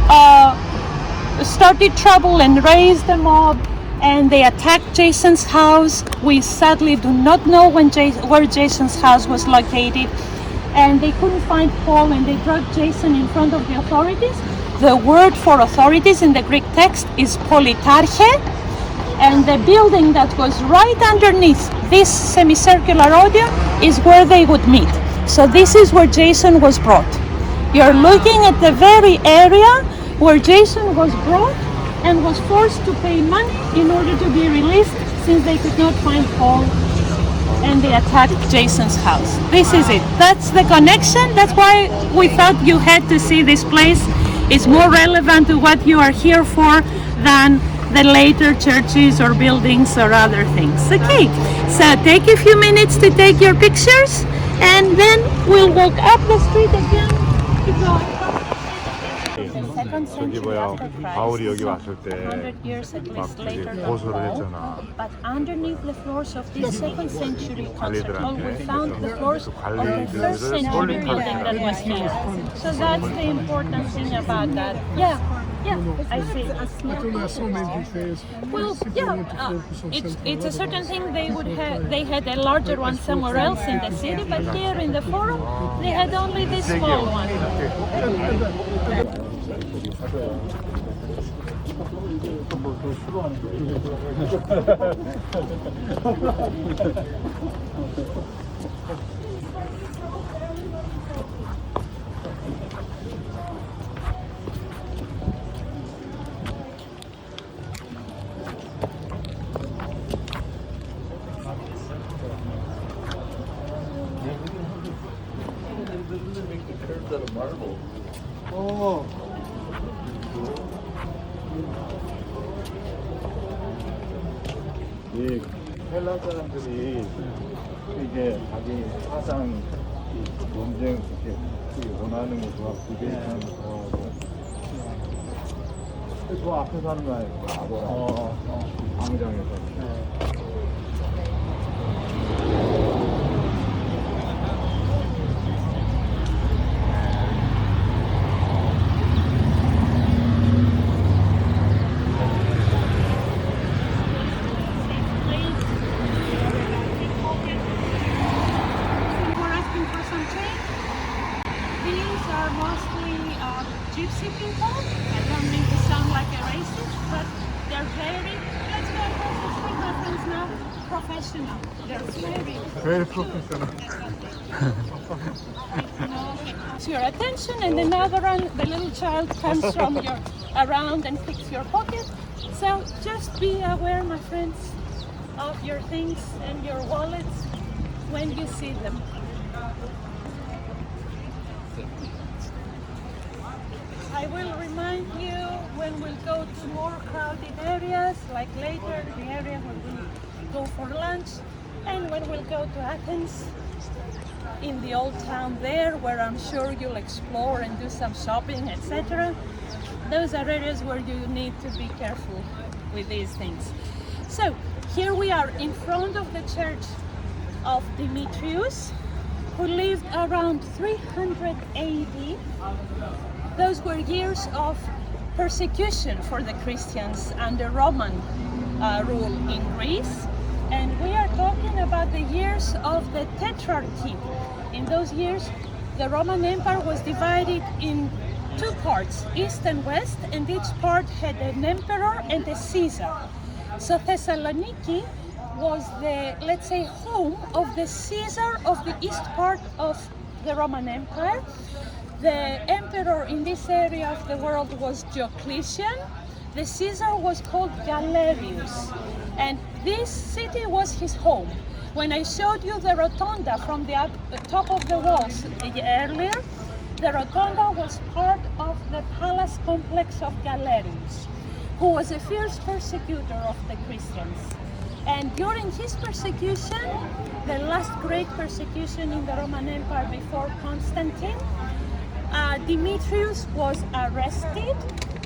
started trouble and raised a mob and they attacked Jason's house. We sadly do not know where Jason's house was located, and they couldn't find Paul and they dragged Jason in front of the authorities. The word for authorities in the Greek text is politarche, and the building that was right underneath this semicircular audience is where they would meet. So this is where Jason was brought. You're looking at the very area where Jason was brought and was forced to pay money in order to be released, since they could not find Paul and they attacked Jason's house. This is it. That's the connection. That's why we thought you had to see this place. It's more relevant to what you are here for than the later churches or buildings or other things. Okay, so take a few minutes to take your pictures, and then we'll walk up the street again. Keep going. 저기 뭐야 바울이 여기 왔을 때 100 years at 막 least 되게 later than 고소를 Paul, 했잖아. but underneath the floors of this second century concert hall, we 관리들한테. found the floors of the first 관리들을 century 쏠림 building that was here. So that's the important thing about that. Yeah, I see. Well, yeah, it's a certain thing they had a larger one somewhere else in the city, but here in the forum, they had only this small one. 이 헬라 사람들이 이게 자기 사상 논쟁 이렇게 원하는 거 좋아, 디베이트하는 거 좋아하고 저 앞에서 하는 거 아니에요? 광장에서. professional. They're very, Very professional. it's your attention, and then the little child comes from your around and picks your pocket. So just be aware, my friends, of your things and your wallets when you see them. I will remind you when we'll go to more crowded areas, like later, the area where we'll go for lunch, and when we'll go to Athens, in the old town there, where I'm sure you'll explore and do some shopping, etc. Those are areas where you need to be careful with these things. So here we are in front of the church of Demetrius, who lived around 300 AD. Those were years of persecution for the Christians under Roman rule in Greece. And we are talking about the years of the Tetrarchy. In those years, the Roman Empire was divided in two parts, east and west, and each part had an emperor and a Caesar. So Thessaloniki was the, let's say, home of the Caesar of the east part of the Roman Empire. The emperor in this area of the world was Diocletian. The Caesar was called Galerius, and this city was his home. When I showed you the rotunda from the top of the walls earlier, the rotunda was part of the palace complex of Galerius, who was a fierce persecutor of the Christians. And during his persecution, the last great persecution in the Roman Empire before Constantine, Demetrius was arrested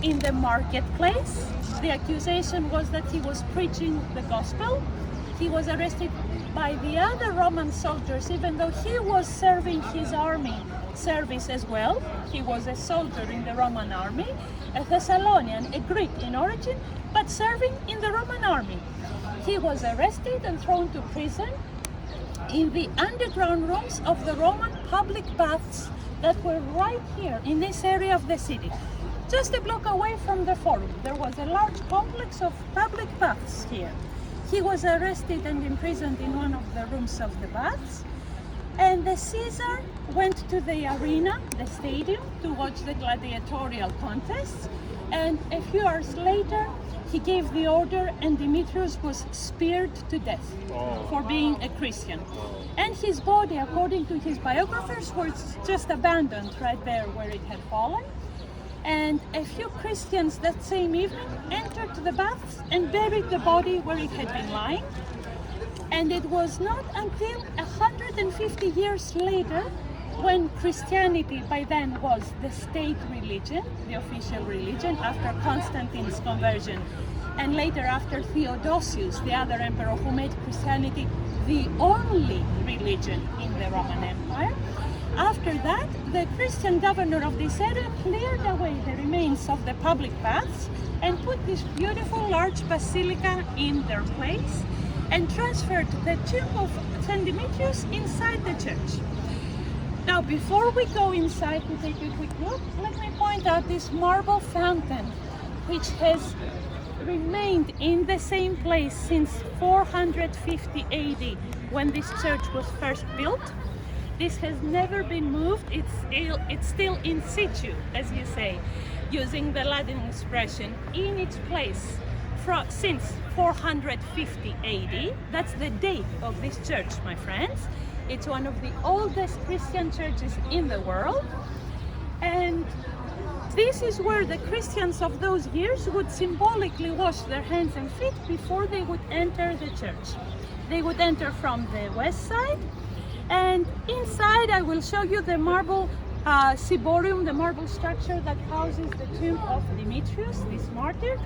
in the marketplace. The accusation was that he was preaching the gospel. He was arrested by the other Roman soldiers, even though he was serving his army service as well. He was a soldier in the Roman army, a Thessalonian, a Greek in origin, but serving in the Roman army. He was arrested and thrown to prison in the underground rooms of the Roman public baths that were right here in this area of the city. Just a block away from the forum, there was a large complex of public baths here. He was arrested and imprisoned in one of the rooms of the baths. And the Caesar went to the arena, the stadium, to watch the gladiatorial contests. And a few hours later, he gave the order, and Demetrius was speared to death for being a Christian. And his body, according to his biographers, was just abandoned right there where it had fallen. And a few Christians that same evening entered the baths and buried the body where it had been lying. And it was not until 150 years later, when Christianity by then was the state religion, the official religion, after Constantine's conversion, and later after Theodosius, the other emperor who made Christianity the only religion in the Roman Empire. After that, the Christian governor of this area cleared away the remains of the public baths and put this beautiful large basilica in their place and transferred the tomb of St. Demetrius inside the church. Now, before we go inside to take a quick look, let me point out this marble fountain, which has remained in the same place since 450 AD, when this church was first built. This has never been moved. It's still in situ, as you say, using the Latin expression, in its place since 450 AD. That's the date of this church, my friends. It's one of the oldest Christian churches in the world. And this is where the Christians of those years would symbolically wash their hands and feet before they would enter the church. They would enter from the west side, and inside I will show you the marble ciborium, the marble structure that houses the tomb of Demetrius, this martyr,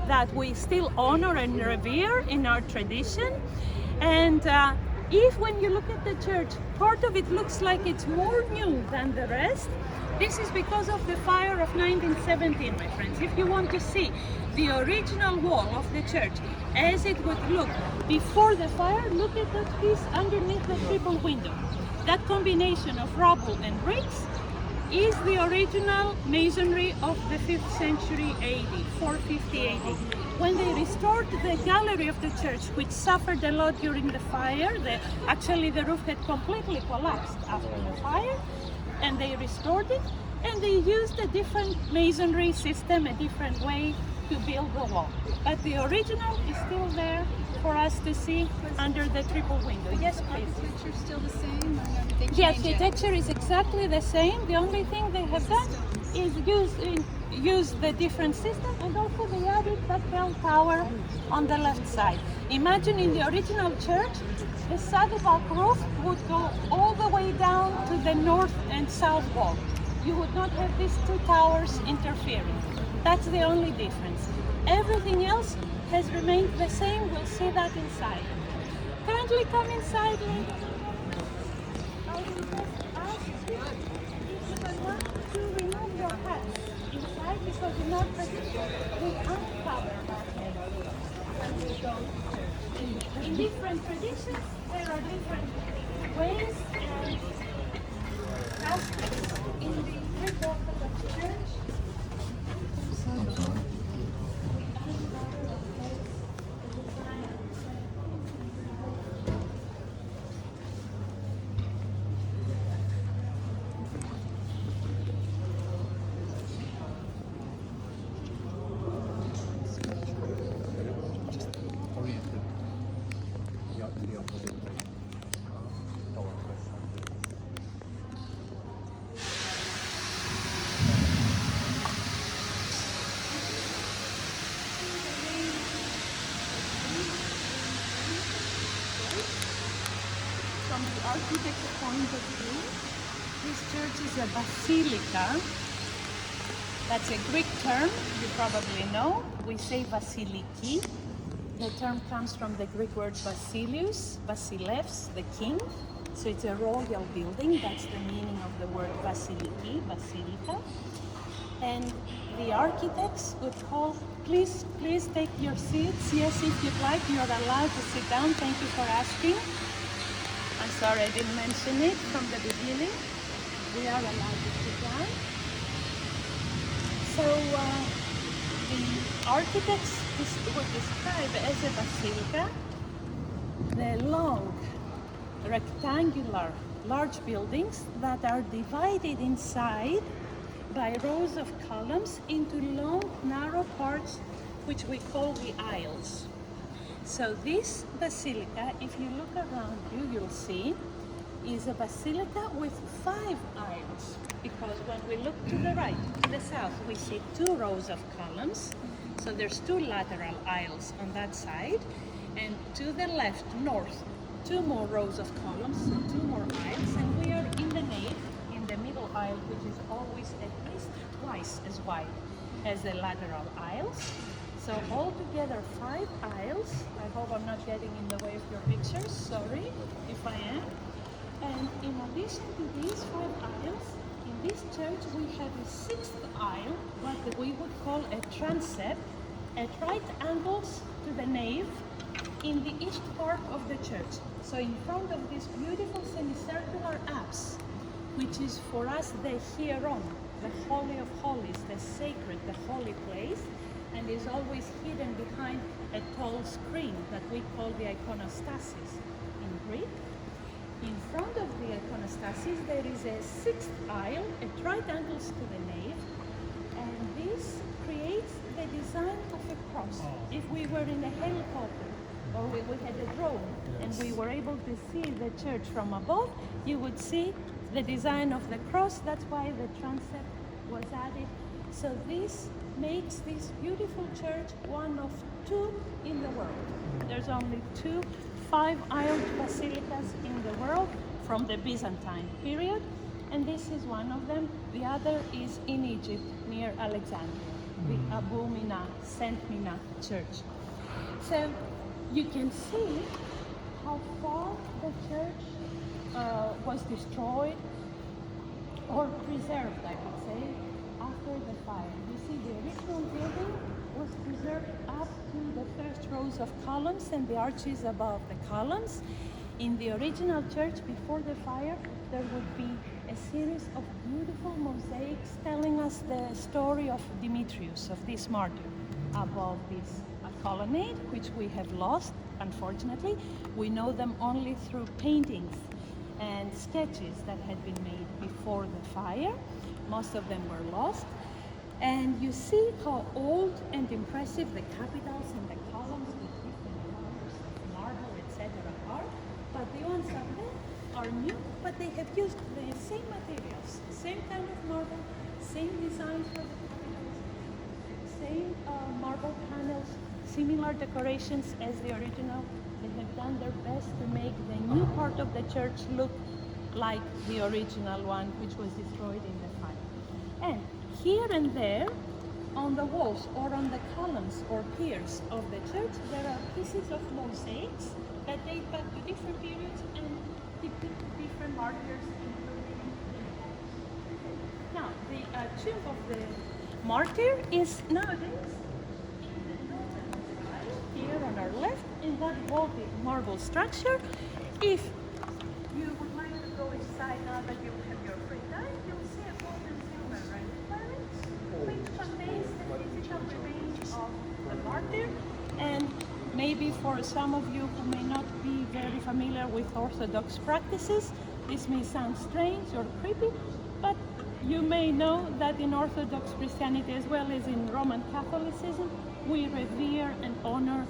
that we still honor and revere in our tradition. And if when you look at the church, part of it looks like it's more new than the rest, this is because of the fire of 1917, my friends. If you want to see the original wall of the church as it would look before the fire, look at that piece underneath the triple window. That combination of rubble and bricks is the original masonry of the 5th century AD, 450 AD. when they restored the gallery of the church, which suffered a lot during the fire, actually the roof had completely collapsed after the fire, and they restored it, and they used a different masonry system, a different way to build the wall. But the original is still there for us to see under the triple window. Yes, please. Architecture still the same? Or did they Yes, change the it? texture is exactly the same. The only thing they have done is use the different system, and also they added that bell tower on the left side. Imagine in the original church, the saddleback roof would go all the way down to the north and south wall. You would not have these two towers interfering. That's the only difference. Everything else has remained the same. We'll see that inside. Kindly come inside, ladies. I will just ask you if you want to remove your hats inside, because in our tradition we uncover our heads when we go to church. In different traditions there are different ways and aspects in the Greek Orthodox Church. From the architect's point of view, this church is a basilica. That's a Greek term, you probably know. We say Thessaloniki. The term comes from the Greek word Basilius, Basileus, the king. So it's a royal building. That's the meaning of the word Thessaloniki, basilica. And the architects would call, please take your seats. Yes, if you'd like, you're allowed to sit down. Thank you for asking. I'm sorry I didn't mention it from the beginning. We are allowed to sit down. So the architects would describe as a basilica the long, rectangular, large buildings that are divided inside by rows of columns into long, narrow parts, which we call the aisles. So this basilica, if you look around you, you'll see, is a basilica with 5 aisles. Because when we look to the right, to the south, we see 2 rows of columns. So there's 2 lateral aisles on that side. And to the left, north, 2 more rows of columns, so 2 more aisles. And we are in the nave, in the middle aisle, which is always at least twice as wide as the lateral aisles. So altogether 5 aisles. I hope I'm not getting in the way of your pictures. Sorry if I am. And in addition to these 5 aisles, in this church we have a 6th aisle, what we would call a transept, at right angles to the nave in the east part of the church. So in front of this beautiful semicircular apse, which is for us the hieron, the Holy of Holies, the sacred, the holy place, and is always hidden behind a tall screen that we call the iconostasis in Greek. In front of the iconostasis there is a 6th aisle at right angles to the nave, and this creates the design of a cross. If we were in a helicopter or we had a drone and we were able to see the church from above, you would see the design of the cross. That's why the transept was added. So this makes this beautiful church one of 2 in the world. There's only 2 5-aisled basilicas in the world from the Byzantine period, and this is one of them. The other is in Egypt near Alexandria, the Abu Mina, Saint Mina church. So you can see how far the church was destroyed or preserved, I would say, after the fire. You see, the original building was preserved up to the first rows of columns and the arches above the columns. In the original church before the fire, there would be a series of beautiful mosaics telling us the story of Demetrius, of this martyr, above this colonnade, which we have lost, unfortunately. We know them only through paintings and sketches that had been made before the fire. Most of them were lost. And you see how old and impressive the capitals and the columns with different colors of marble, etc. are. But the ones up there are new, but they have used the same materials, same kind of marble, same design for the capitals, same marble panels, similar decorations as the original. They have done their best to make the new part of the church look like the original one, which was destroyed in the fire. And here and there, on the walls or on the columns or piers of the church, there are pieces of mosaics that date back to different periods and depict different martyrs, including now the tomb of the martyr is nowadays in the northern side, here on our left, in that vaulted marble structure. If you would like to go inside now that you have your free time, you'll see a gold and silver reliquary which contains the physical remains of the martyr. And maybe for some of you who may not be very familiar with Orthodox practices, this may sound strange or creepy, but you may know that in Orthodox Christianity as well as in Roman Catholicism, we revere and honor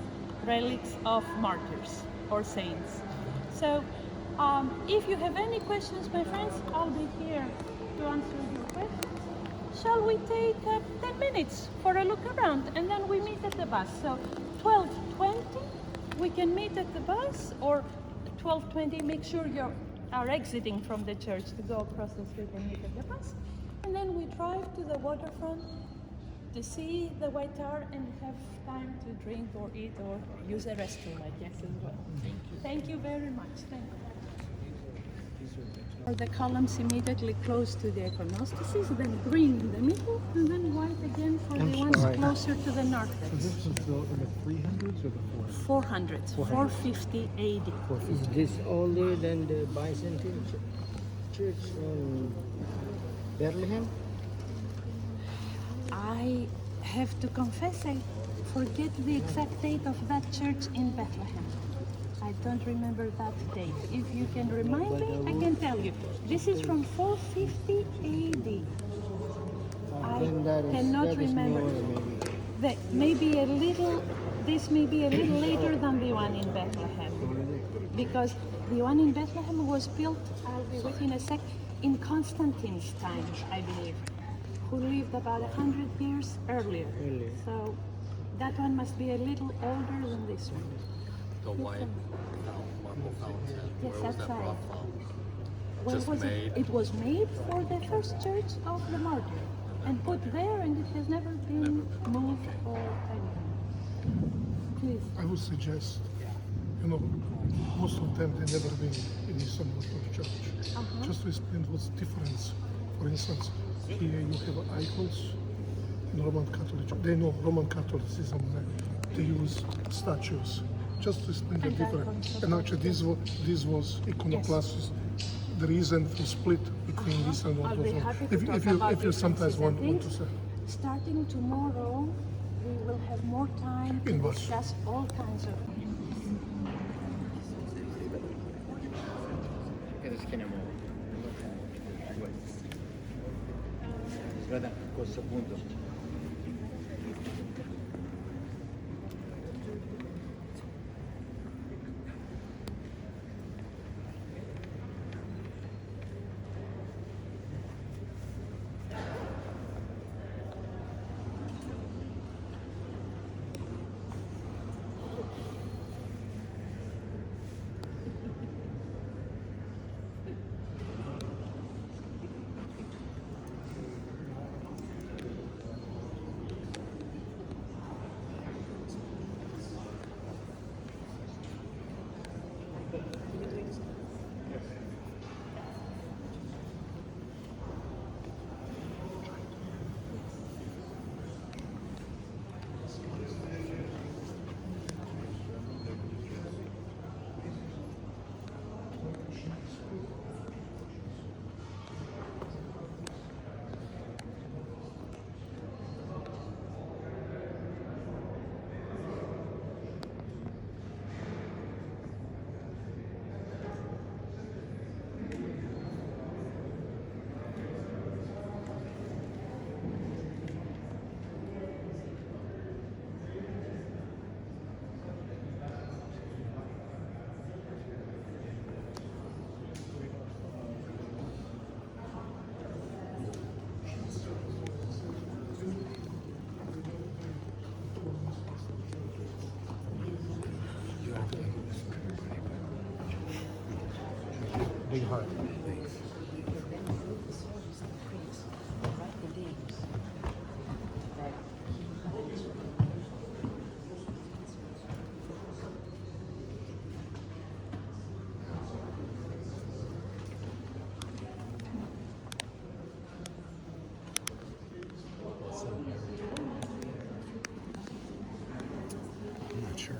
relics of martyrs or saints. So if you have any questions, my friends, I'll be here to answer your questions. Shall we take 10 minutes for a look around and then we meet at the bus? So 12:20 we can meet at the bus, or 12:20 make sure you are exiting from the church to go across the street and meet at the bus. And then we drive to the waterfront to see the White Tower and have time to drink or eat or use a restroom, I guess, as well. Thank you very much. Thank you. The columns immediately close to the iconostasis, then green in the middle, and then white again for the ones closer to the narthex. This was built in the 300s or the 400s? 400s, 450 AD. Is this older than the Byzantine church in Bethlehem? I have to confess, I forget the exact date of that church in Bethlehem. I don't remember that date. If you can remind me, I can tell you. This is from 450 AD. I cannot remember. Maybe a little. This may be a little later than the one in Bethlehem, because the one in Bethlehem was built, I'll be with you in a sec, in Constantine's time, I believe, who lived about 100 years earlier. So that one must be a little older than this one. The white marble fountain. Yes, Where was that's that right. brought from? Where Just was made. it? It was made for the first church of the martyr and put there, and it has never been moved or anything. Please. I would suggest, most of them, they never been in Eastern Orthodox Church. Just to explain what's the difference. For instance, here you have icons in Roman Catholic Church. They know Roman Catholicism, they use statues. Just to explain the And difference. And actually this was iconoclastic. The reason for split between Eastern I'll be Orthodox. happy to talk about If you sometimes differences and want to things. say. Starting tomorrow, we will have more time to In what? discuss all kinds of things. Credo si chiamiamo guarda a questo punto Big heart. I'm not sure.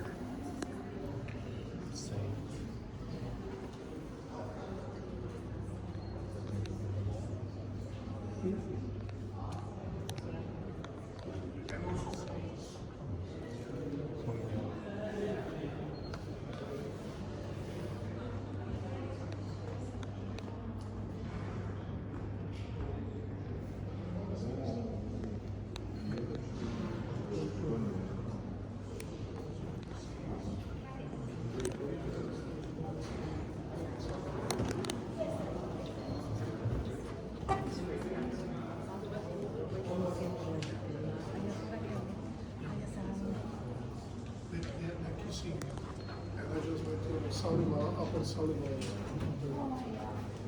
And I just went to Salima, Upper Salima.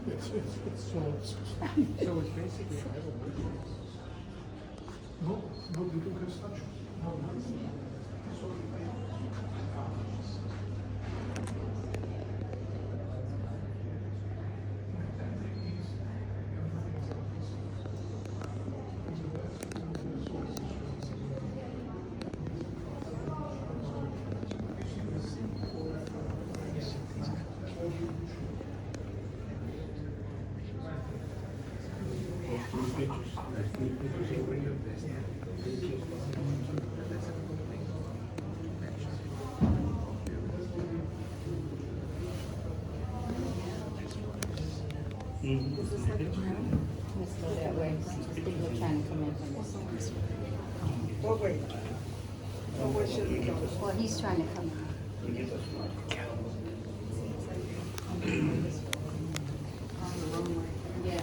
It's so. So it's basically Bible. No, they don't have statue. Let's go that way. People are trying to come in from this side. Well, he's trying to come in. Yeah.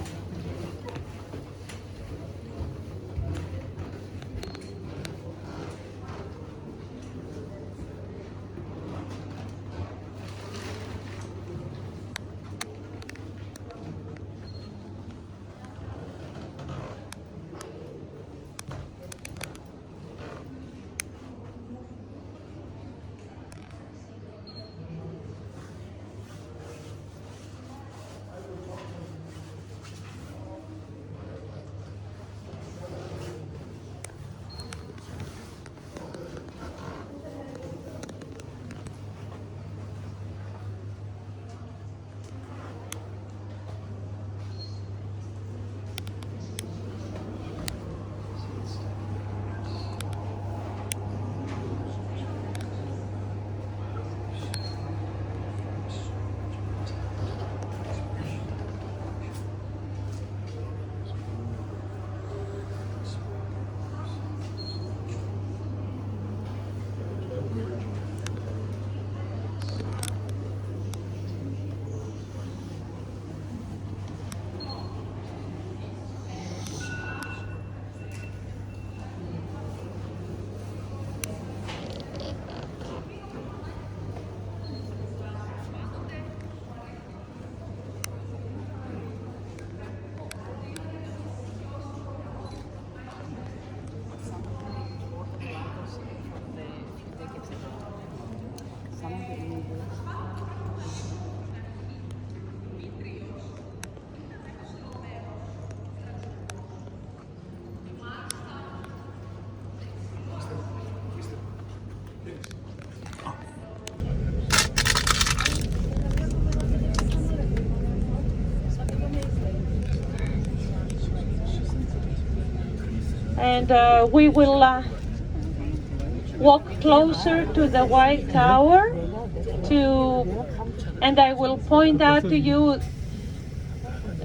And we will walk closer to the White Tower and I will point out to you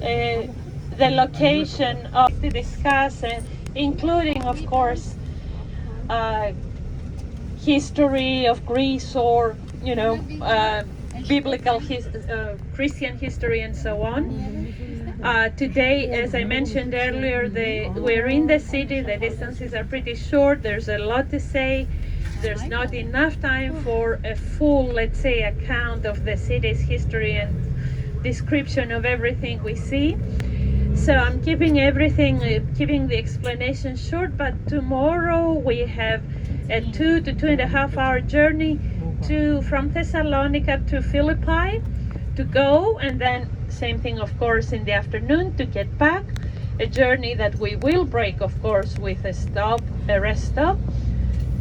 the location of to discuss, including, of course, history of Greece, or biblical Christian history and so on. Today, as I mentioned earlier, we're in the city, the distances are pretty short, there's a lot to say, there's not enough time for a full, let's say, account of the city's history and description of everything we see. So I'm keeping keeping the explanation short, but tomorrow we have a 2 to 2.5 hour journey from Thessalonica to Philippi to go, and then same thing of course in the afternoon to get back. A journey that we will break of course with a rest stop,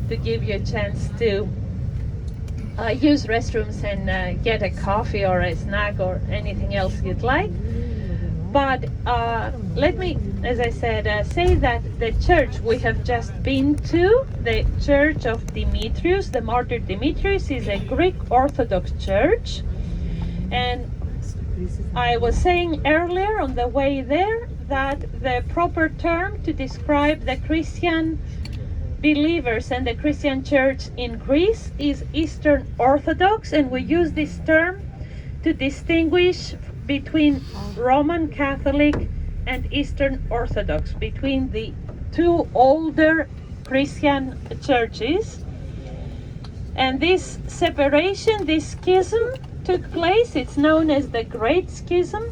to give you a chance to use restrooms and get a coffee or a snack or anything else you'd like. But let me, as I said, say that the church we have just been to, the Church of Demetrius, the martyr Demetrius, is a Greek Orthodox church. And I was saying earlier on the way there that the proper term to describe the Christian believers and the Christian church in Greece is Eastern Orthodox, and we use this term to distinguish between Roman Catholic and Eastern Orthodox, between the two older Christian churches. And this separation, this schism took place. It's known as the Great Schism.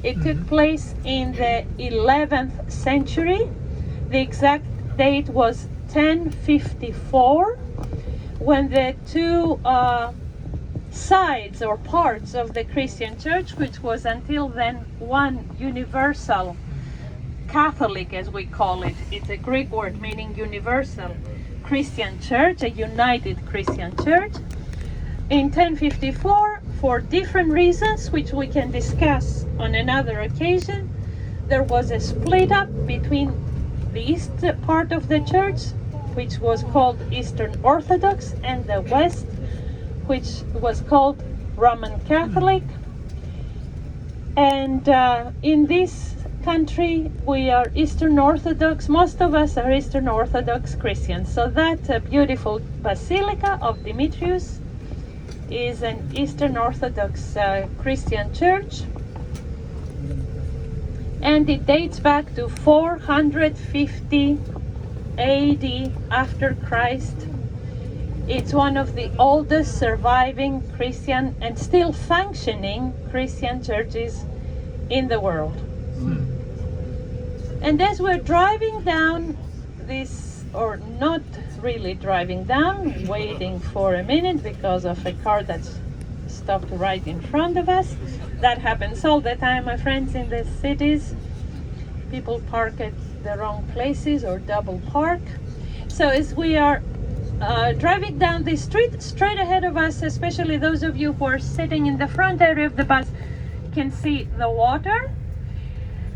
It took place in the 11th century. The exact date was 1054, when the two sides or parts of the Christian church, which was until then one universal Catholic, as we call it, it's a Greek word meaning universal Christian church, a united Christian church. In 1054, for different reasons which we can discuss on another occasion, there was a split up between the east part of the church, which was called Eastern Orthodox, and the west, which was called Roman Catholic. And in this country we are Eastern Orthodox. Most of us are Eastern Orthodox Christians. So that beautiful Basilica of Demetrius is an Eastern Orthodox Christian church, and it dates back to 450 AD after Christ. It's one of the oldest surviving Christian and still functioning Christian churches in the world. And as we're driving down this, or not really driving down, waiting for a minute because of a car that's stopped right in front of us. That happens all the time, my friends, in the cities. People park at the wrong places or double park. So as we are driving down the street, straight ahead of us, especially those of you who are sitting in the front area of the bus, can see the water.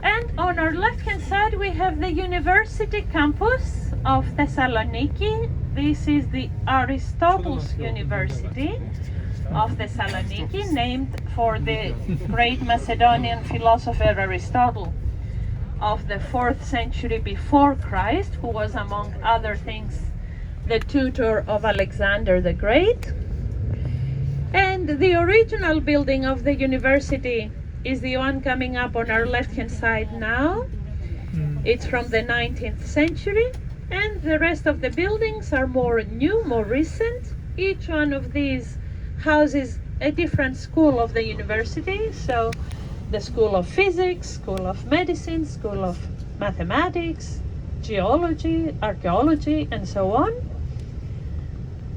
And on our left-hand side, we have the university campus of Thessaloniki. This is the Aristotle's University of Thessaloniki, named for the great Macedonian philosopher Aristotle of the 4th century before Christ, who was, among other things, the tutor of Alexander the Great. And the original building of the university is the one coming up on our left-hand side now. It's from the 19th century, and the rest of the buildings are more new, more recent. Each one of these houses a different school of the university. So the School of Physics, School of Medicine, School of Mathematics, Geology, Archaeology, and so on.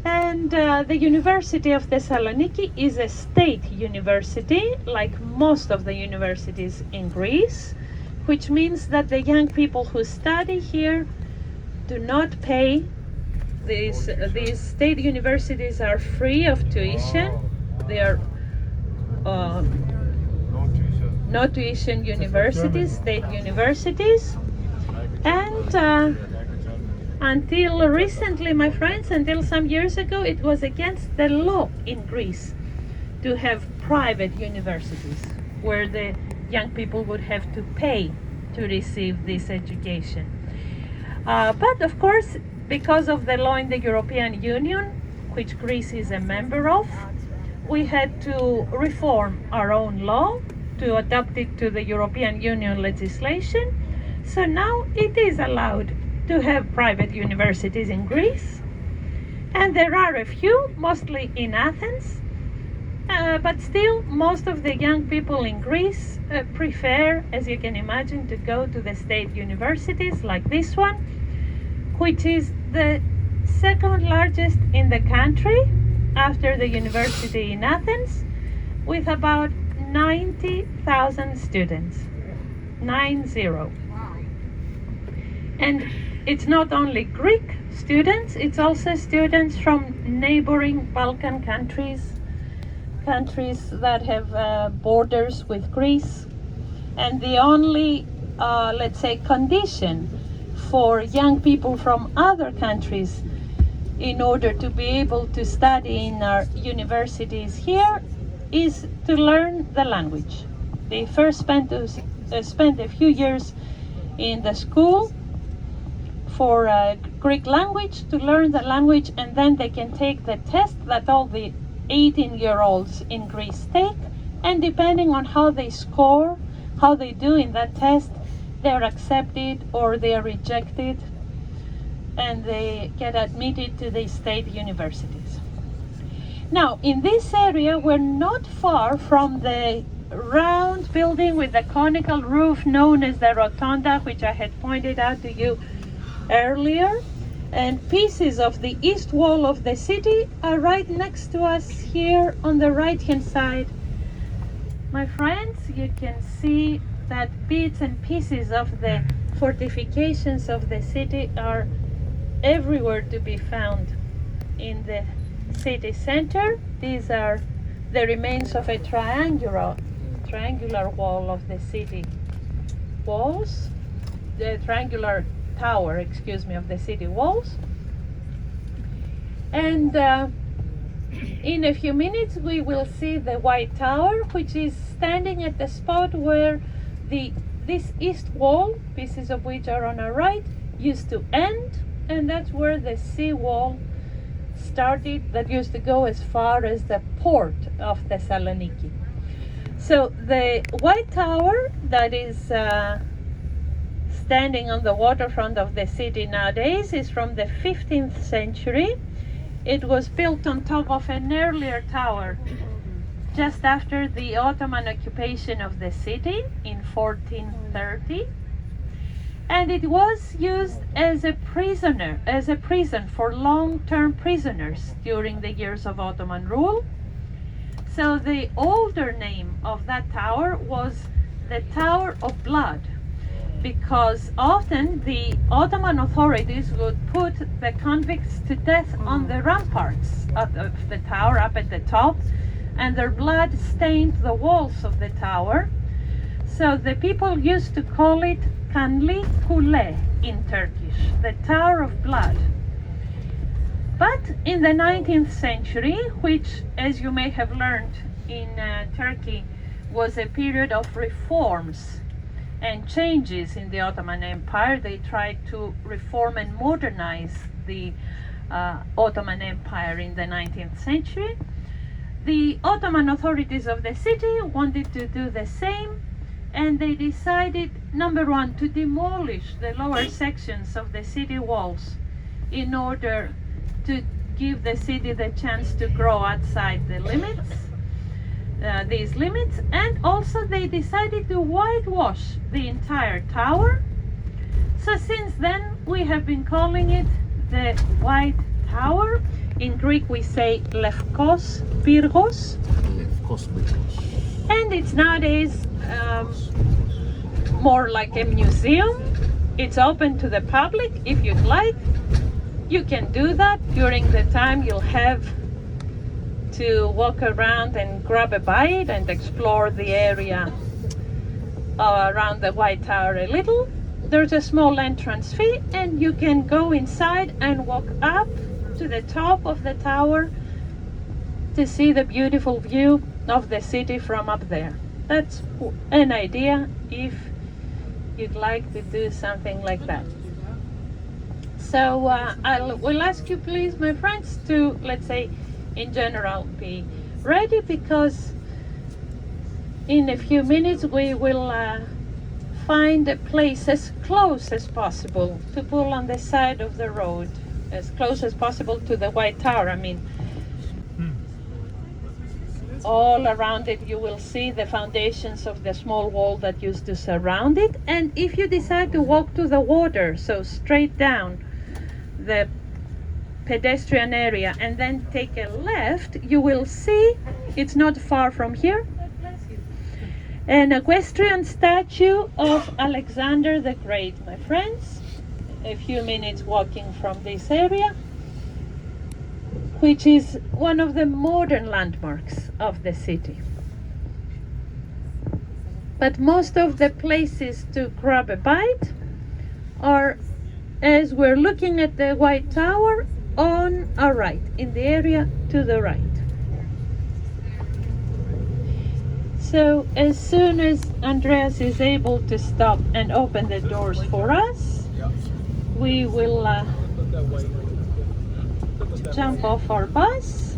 And the University of Thessaloniki is a state university, like most of the universities in Greece, which means that the young people who study here do not pay. These state universities are free of tuition. They are no tuition universities, state universities. And until recently, my friends, until some years ago, it was against the law in Greece to have private universities where the young people would have to pay to receive this education. But of course, because of the law in the European Union, which Greece is a member of, we had to reform our own law to adapt it to the European Union legislation. So now it is allowed to have private universities in Greece, and there are a few, mostly in Athens, But still, most of the young people in Greece prefer, as you can imagine, to go to the state universities like this one, which is the second largest in the country after the university in Athens, with about 90,000 students. 90. And it's not only Greek students, it's also students from neighboring Balkan countries that have borders with Greece. And the only, let's say, condition for young people from other countries in order to be able to study in our universities here is to learn the language. They first spend a few years in the school for Greek language, to learn the language, and then they can take the test that all the 18-year-olds in Greece take, and depending on how they score, how they do in that test, they're accepted or they are rejected, and they get admitted to the state universities. Now, in this area, we're not far from the round building with the conical roof known as the Rotunda, which I had pointed out to you earlier. And pieces of the east wall of the city are right next to us here on the right-hand side. My friends, you can see that bits and pieces of the fortifications of the city are everywhere to be found in the city center. These are the remains of a triangular wall of the city walls, the triangular tower, of the city walls. And in a few minutes we will see the White Tower, which is standing at the spot where this east wall, pieces of which are on our right, used to end, and that's where the sea wall started, that used to go as far as the port of Thessaloniki. So the White Tower that is standing on the waterfront of the city nowadays is from the 15th century. It was built on top of an earlier tower just after the Ottoman occupation of the city in 1430. And it was used as a prison for long-term prisoners during the years of Ottoman rule. So the older name of that tower was the Tower of Blood, because often the Ottoman authorities would put the convicts to death on the ramparts of the tower up at the top, and their blood stained the walls of the tower. So the people used to call it Kanli Kule in Turkish, the Tower of Blood. But in the 19th century, which, as you may have learned in Turkey, was a period of reforms and changes in the Ottoman Empire. They tried to reform and modernize the Ottoman Empire in the 19th century. The Ottoman authorities of the city wanted to do the same, and they decided, number one, to demolish the lower sections of the city walls in order to give the city the chance to grow outside the limits, these limits, and also they decided to whitewash the entire tower. So since then we have been calling it the White Tower. In Greek we say Lefkos Pyrgos, and it's nowadays more like a museum. It's open to the public. If you'd like, you can do that. During the time you'll have to walk around and grab a bite and explore the area around the White Tower a little. There's a small entrance fee, and you can go inside and walk up to the top of the tower to see the beautiful view of the city from up there. That's an idea if you'd like to do something like that. So we'll ask you, please, my friends, to, let's say, in general, be ready, because in a few minutes we will find a place as close as possible to pull on the side of the road, as close as possible to the White Tower. I mean, all around it you will see the foundations of the small wall that used to surround it. And if you decide to walk to the water, so straight down the pedestrian area and then take a left, you will see, it's not far from here, an equestrian statue of Alexander the Great, my friends. A few minutes walking from this area, which is one of the modern landmarks of the city. But most of the places to grab a bite are, as we're looking at the White Tower, on our right, in the area to the right. So as soon as Andreas is able to stop and open the doors for us, we will jump off our bus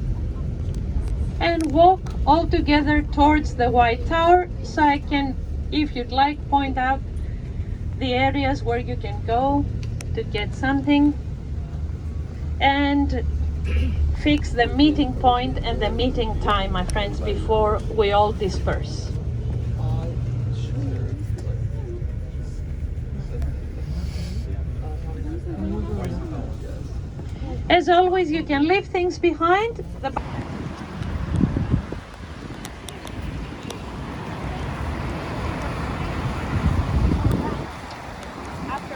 and walk all together towards the White Tower, so I can, if you'd like, point out the areas where you can go to get something and fix the meeting point and the meeting time, my friends, before we all disperse. As always, you can leave things behind. After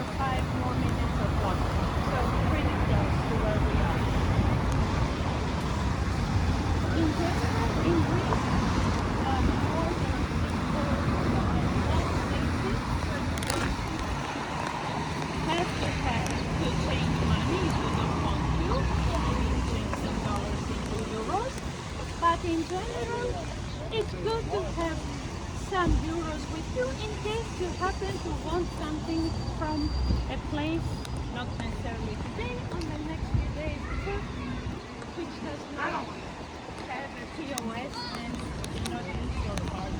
5 more minutes of walking, so pretty close to where we are. In general, in Greece, have to change money if you don't want to, change some dollars into euros. But in general, it's good to have some euros with you in case you happen to want something from a place, not necessarily today, on the next few days, which does not have a POS and not use your card.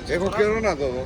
Έχω καιρό να το δω.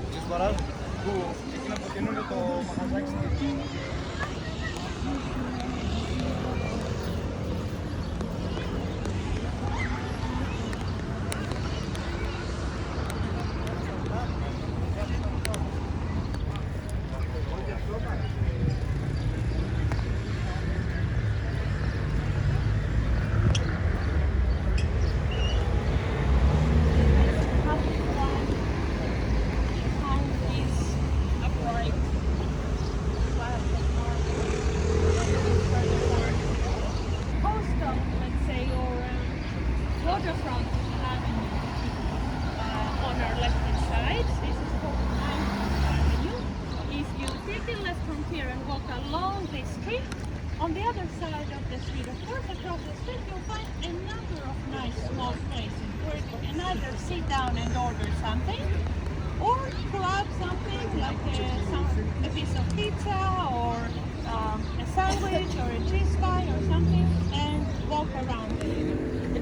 Waterfront Avenue on our left-hand side. This is called Avenue. If you take a left from here and walk along this street, on the other side of the street, of course, across the street, you'll find a number of nice small places where you can either sit down and order something, or grab something like a piece of pizza or a sandwich or a cheese pie or something, and walk around.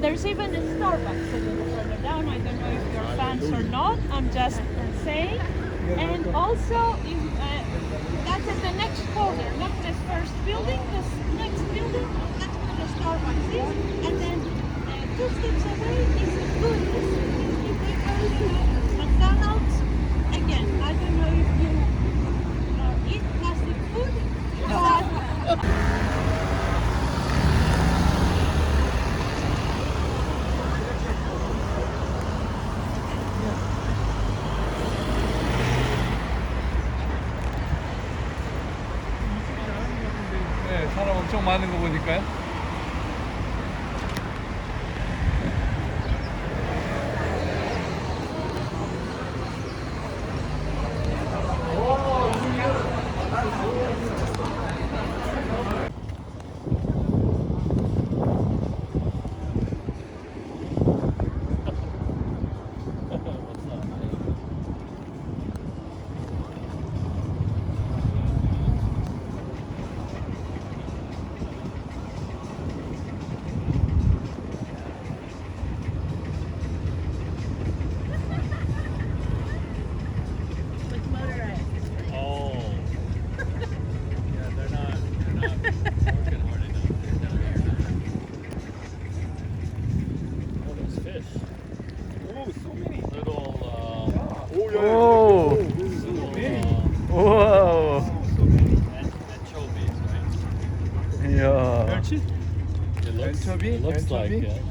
There's even a Starbucks a little further down. I don't know if you're fans or not. I'm just saying. And also, that's at the next corner, not the first building. The next building, that's where the Starbucks is. And then 2 steps away is a food McDonald's. Again, I don't know if you eat plastic food, but 네, 사람 엄청 많은 거 보니까요. It looks, Anchovy? it looks like Anchovy? it.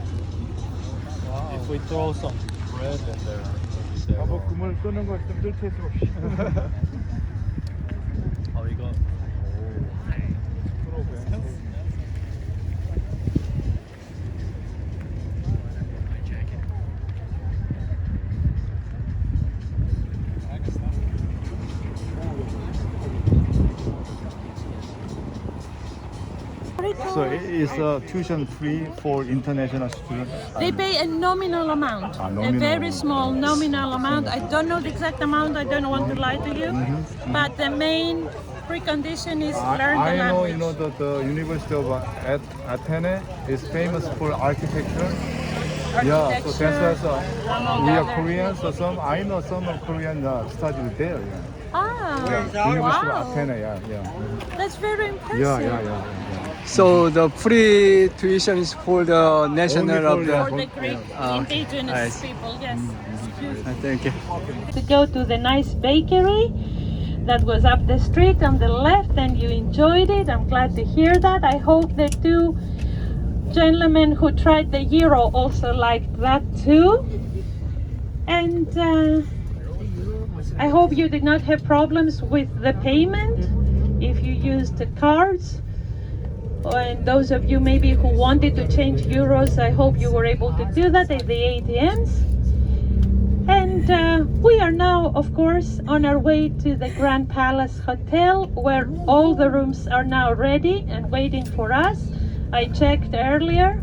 If we throw some bread in there, maybe they will. 그물 끄는 걸좀 뜰 수 없이. Oh, you got. So is tuition free for international students? They pay a nominal amount, a very small nominal amount. I don't know the exact amount, I don't want to lie to you, but the main precondition is learn the I know, language. the University of Athens is famous for architecture. Yeah, so that's why we are Koreans. So I know some of Korean studied there. University Wow, of Athens. Yeah. that's very impressive. Yeah. So the free tuition is for the national Only of for For the. the Greek indigenous people, yes. Thank you. To go to the nice bakery that was up the street on the left, and you enjoyed it. I'm glad to hear that. I hope the two gentlemen who tried the gyro also liked that too. And I hope you did not have problems with the payment if you used the cards. And those of you maybe who wanted to change euros, I hope you were able to do that at the ATMs. And we are now, of course, on our way to the Grand Palace Hotel, where all the rooms are now ready and waiting for us. I checked earlier,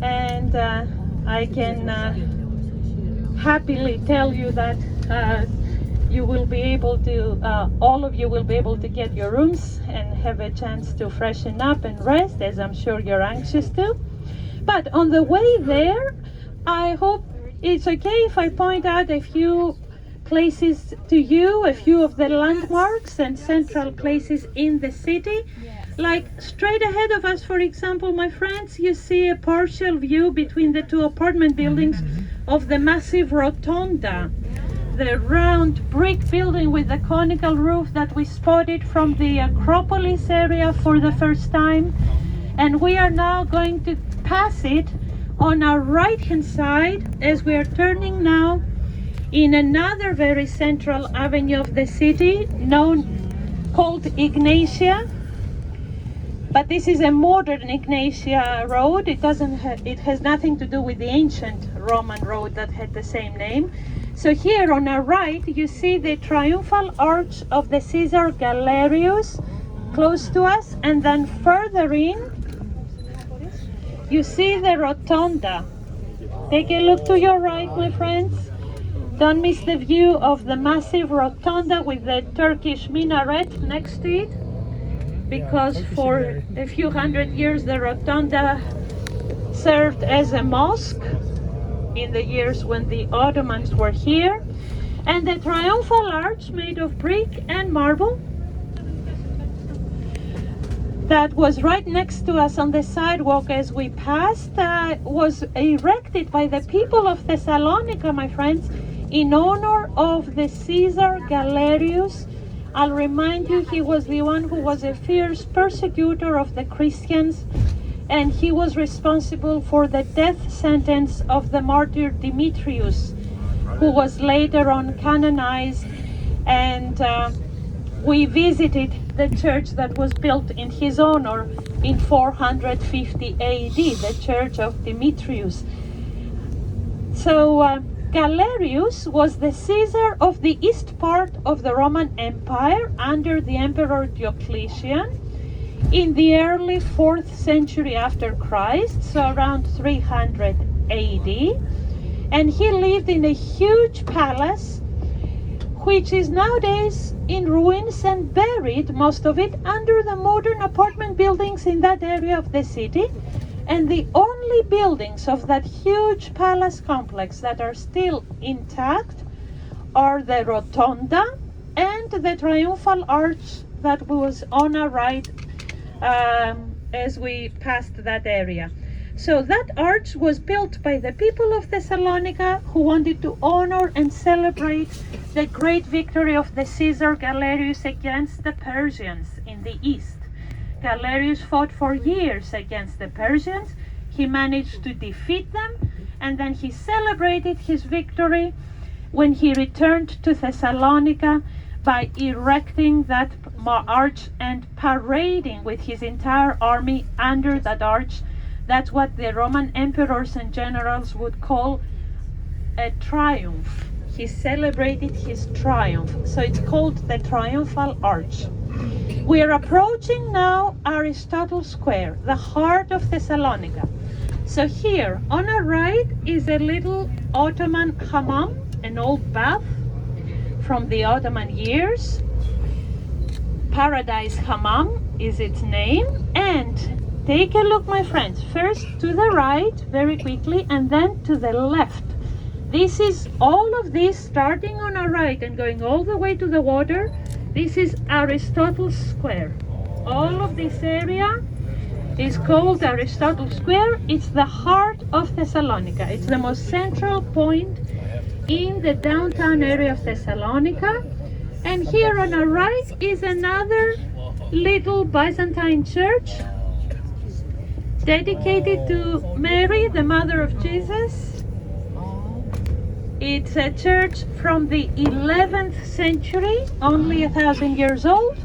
and I can happily tell you that you will be able to, all of you will be able to get your rooms and have a chance to freshen up and rest, as I'm sure you're anxious to. But on the way there, I hope it's okay if I point out a few places to you, a few of the landmarks and central places in the city. Like straight ahead of us, for example, my friends, you see a partial view between the two apartment buildings of the massive rotunda, the round brick building with the conical roof that we spotted from the Acropolis area for the first time. And we are now going to pass it on our right hand side as we are turning now in another very central avenue of the city called Ignatia. But this is a modern Ignatia road. It has nothing to do with the ancient Roman road that had the same name. So here on our right, you see the triumphal arch of the Caesar Galerius close to us, and then further in, you see the rotunda. Take a look to your right, my friends. Don't miss the view of the massive rotunda with the Turkish minaret next to it, because for a few hundred years the rotunda served as a mosque in the years when the Ottomans were here. And the triumphal arch, made of brick and marble, that was right next to us on the sidewalk as we passed, was erected by the people of Thessalonica, my friends, in honor of the Caesar Galerius. I'll remind you, he was the one who was a fierce persecutor of the Christians, and he was responsible for the death sentence of the martyr Demetrius, who was later on canonized. And we visited the church that was built in his honor in 450 AD, the Church of Demetrius. So Galerius was the Caesar of the east part of the Roman Empire under the Emperor Diocletian in the early 4th century after Christ, so around 300 AD. And he lived in a huge palace, which is nowadays in ruins and buried, most of it, under the modern apartment buildings in that area of the city. And the only buildings of that huge palace complex that are still intact are the rotunda and the triumphal arch that was on our right as we passed that area. So that arch was built by the people of Thessalonica, who wanted to honor and celebrate the great victory of the Caesar Galerius against the Persians in the east. Galerius fought for years against the Persians. He managed to defeat them, and then he celebrated his victory when he returned to Thessalonica by erecting that arch and parading with his entire army under that arch. That's what the Roman emperors and generals would call a triumph. He celebrated his triumph, so it's called the Triumphal Arch. We are approaching now Aristotle Square, the heart of Thessalonica. So here on our right is a little Ottoman hammam, an old bath from the Ottoman years. Paradise Hammam is its name. And take a look, my friends, first to the right very quickly and then to the left. This is all of this starting on our right and going all the way to the water. This is Aristotle Square. All of this area is called Aristotle Square. It's the heart of Thessalonica. It's the most central point in the downtown area of Thessalonica. And here on our right is another little Byzantine church dedicated to Mary, the mother of Jesus. It's a church from the 11th century, only 1,000 years old,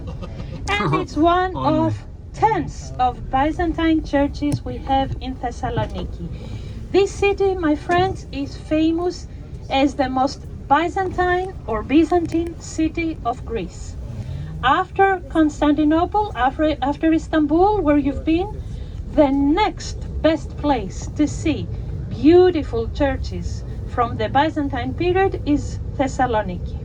and it's one of tens of Byzantine churches we have in Thessaloniki. This city, my friends, is famous as the most Byzantine or Byzantine city of Greece. After Constantinople, after Istanbul, where you've been, the next best place to see beautiful churches from the Byzantine period is Thessaloniki.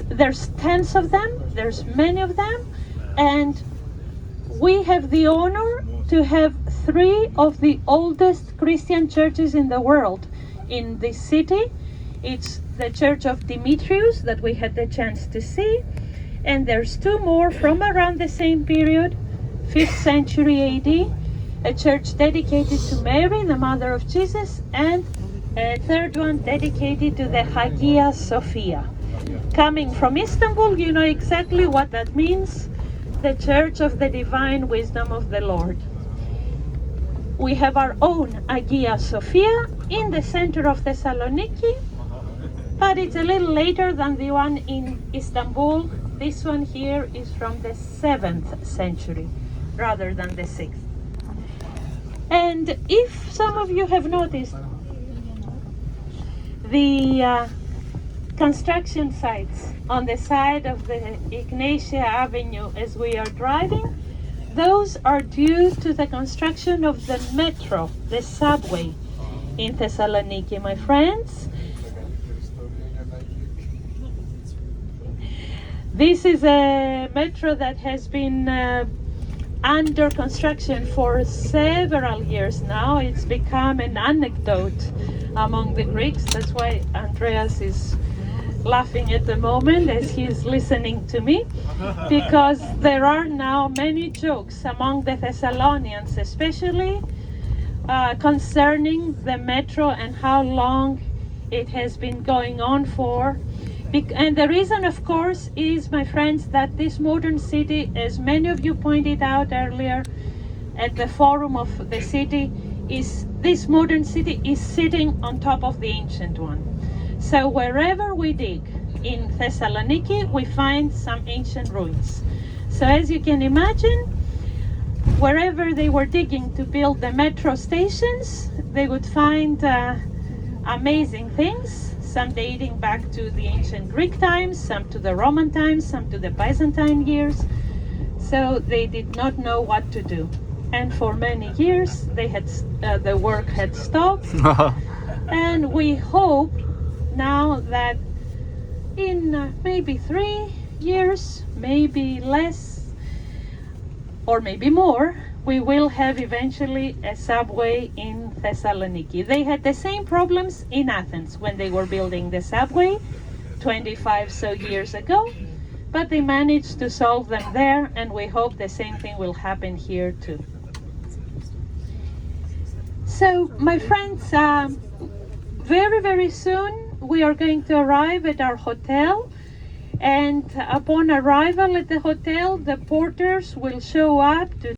There's tens of them, there's many of them, and we have the honor to have 3 of the oldest Christian churches in the world in this city. It's the Church of Demetrius that we had the chance to see, and there's 2 more from around the same period, 5th century AD, a church dedicated to Mary, the mother of Jesus, and a 3rd one dedicated to the Hagia Sophia. Coming from Istanbul, you know exactly what that means, the Church of the Divine Wisdom of the Lord. We have our own Hagia Sophia in the center of Thessaloniki, but it's a little later than the one in Istanbul. This one here is from the 7th century rather than the 6th. And if some of you have noticed, the construction sites on the side of the Ignatia Avenue as we are driving, those are due to the construction of the metro, the subway in Thessaloniki, my friends. This is a metro that has been under construction for several years now. It's become an anecdote among the Greeks. That's why Andreas is laughing at the moment as he's listening to me, because there are now many jokes among the Thessalonians, especially concerning the metro and how long it has been going on for. And the reason, of course, is, my friends, that this modern city, as many of you pointed out earlier at the forum of the city, this modern city is sitting on top of the ancient one. So wherever we dig in Thessaloniki, we find some ancient ruins. So as you can imagine, wherever they were digging to build the metro stations, they would find amazing things, some dating back to the ancient Greek times, some to the Roman times, some to the Byzantine years. So they did not know what to do. And for many years, they had the work had stopped. And we hope now that in maybe 3 years, maybe less, or maybe more, we will have eventually a subway in Thessaloniki. They had the same problems in Athens when they were building the subway 25 so years ago, but they managed to solve them there, and we hope the same thing will happen here too. So, my friends, very, very soon we are going to arrive at our hotel, And upon arrival at the hotel, the porters will show up to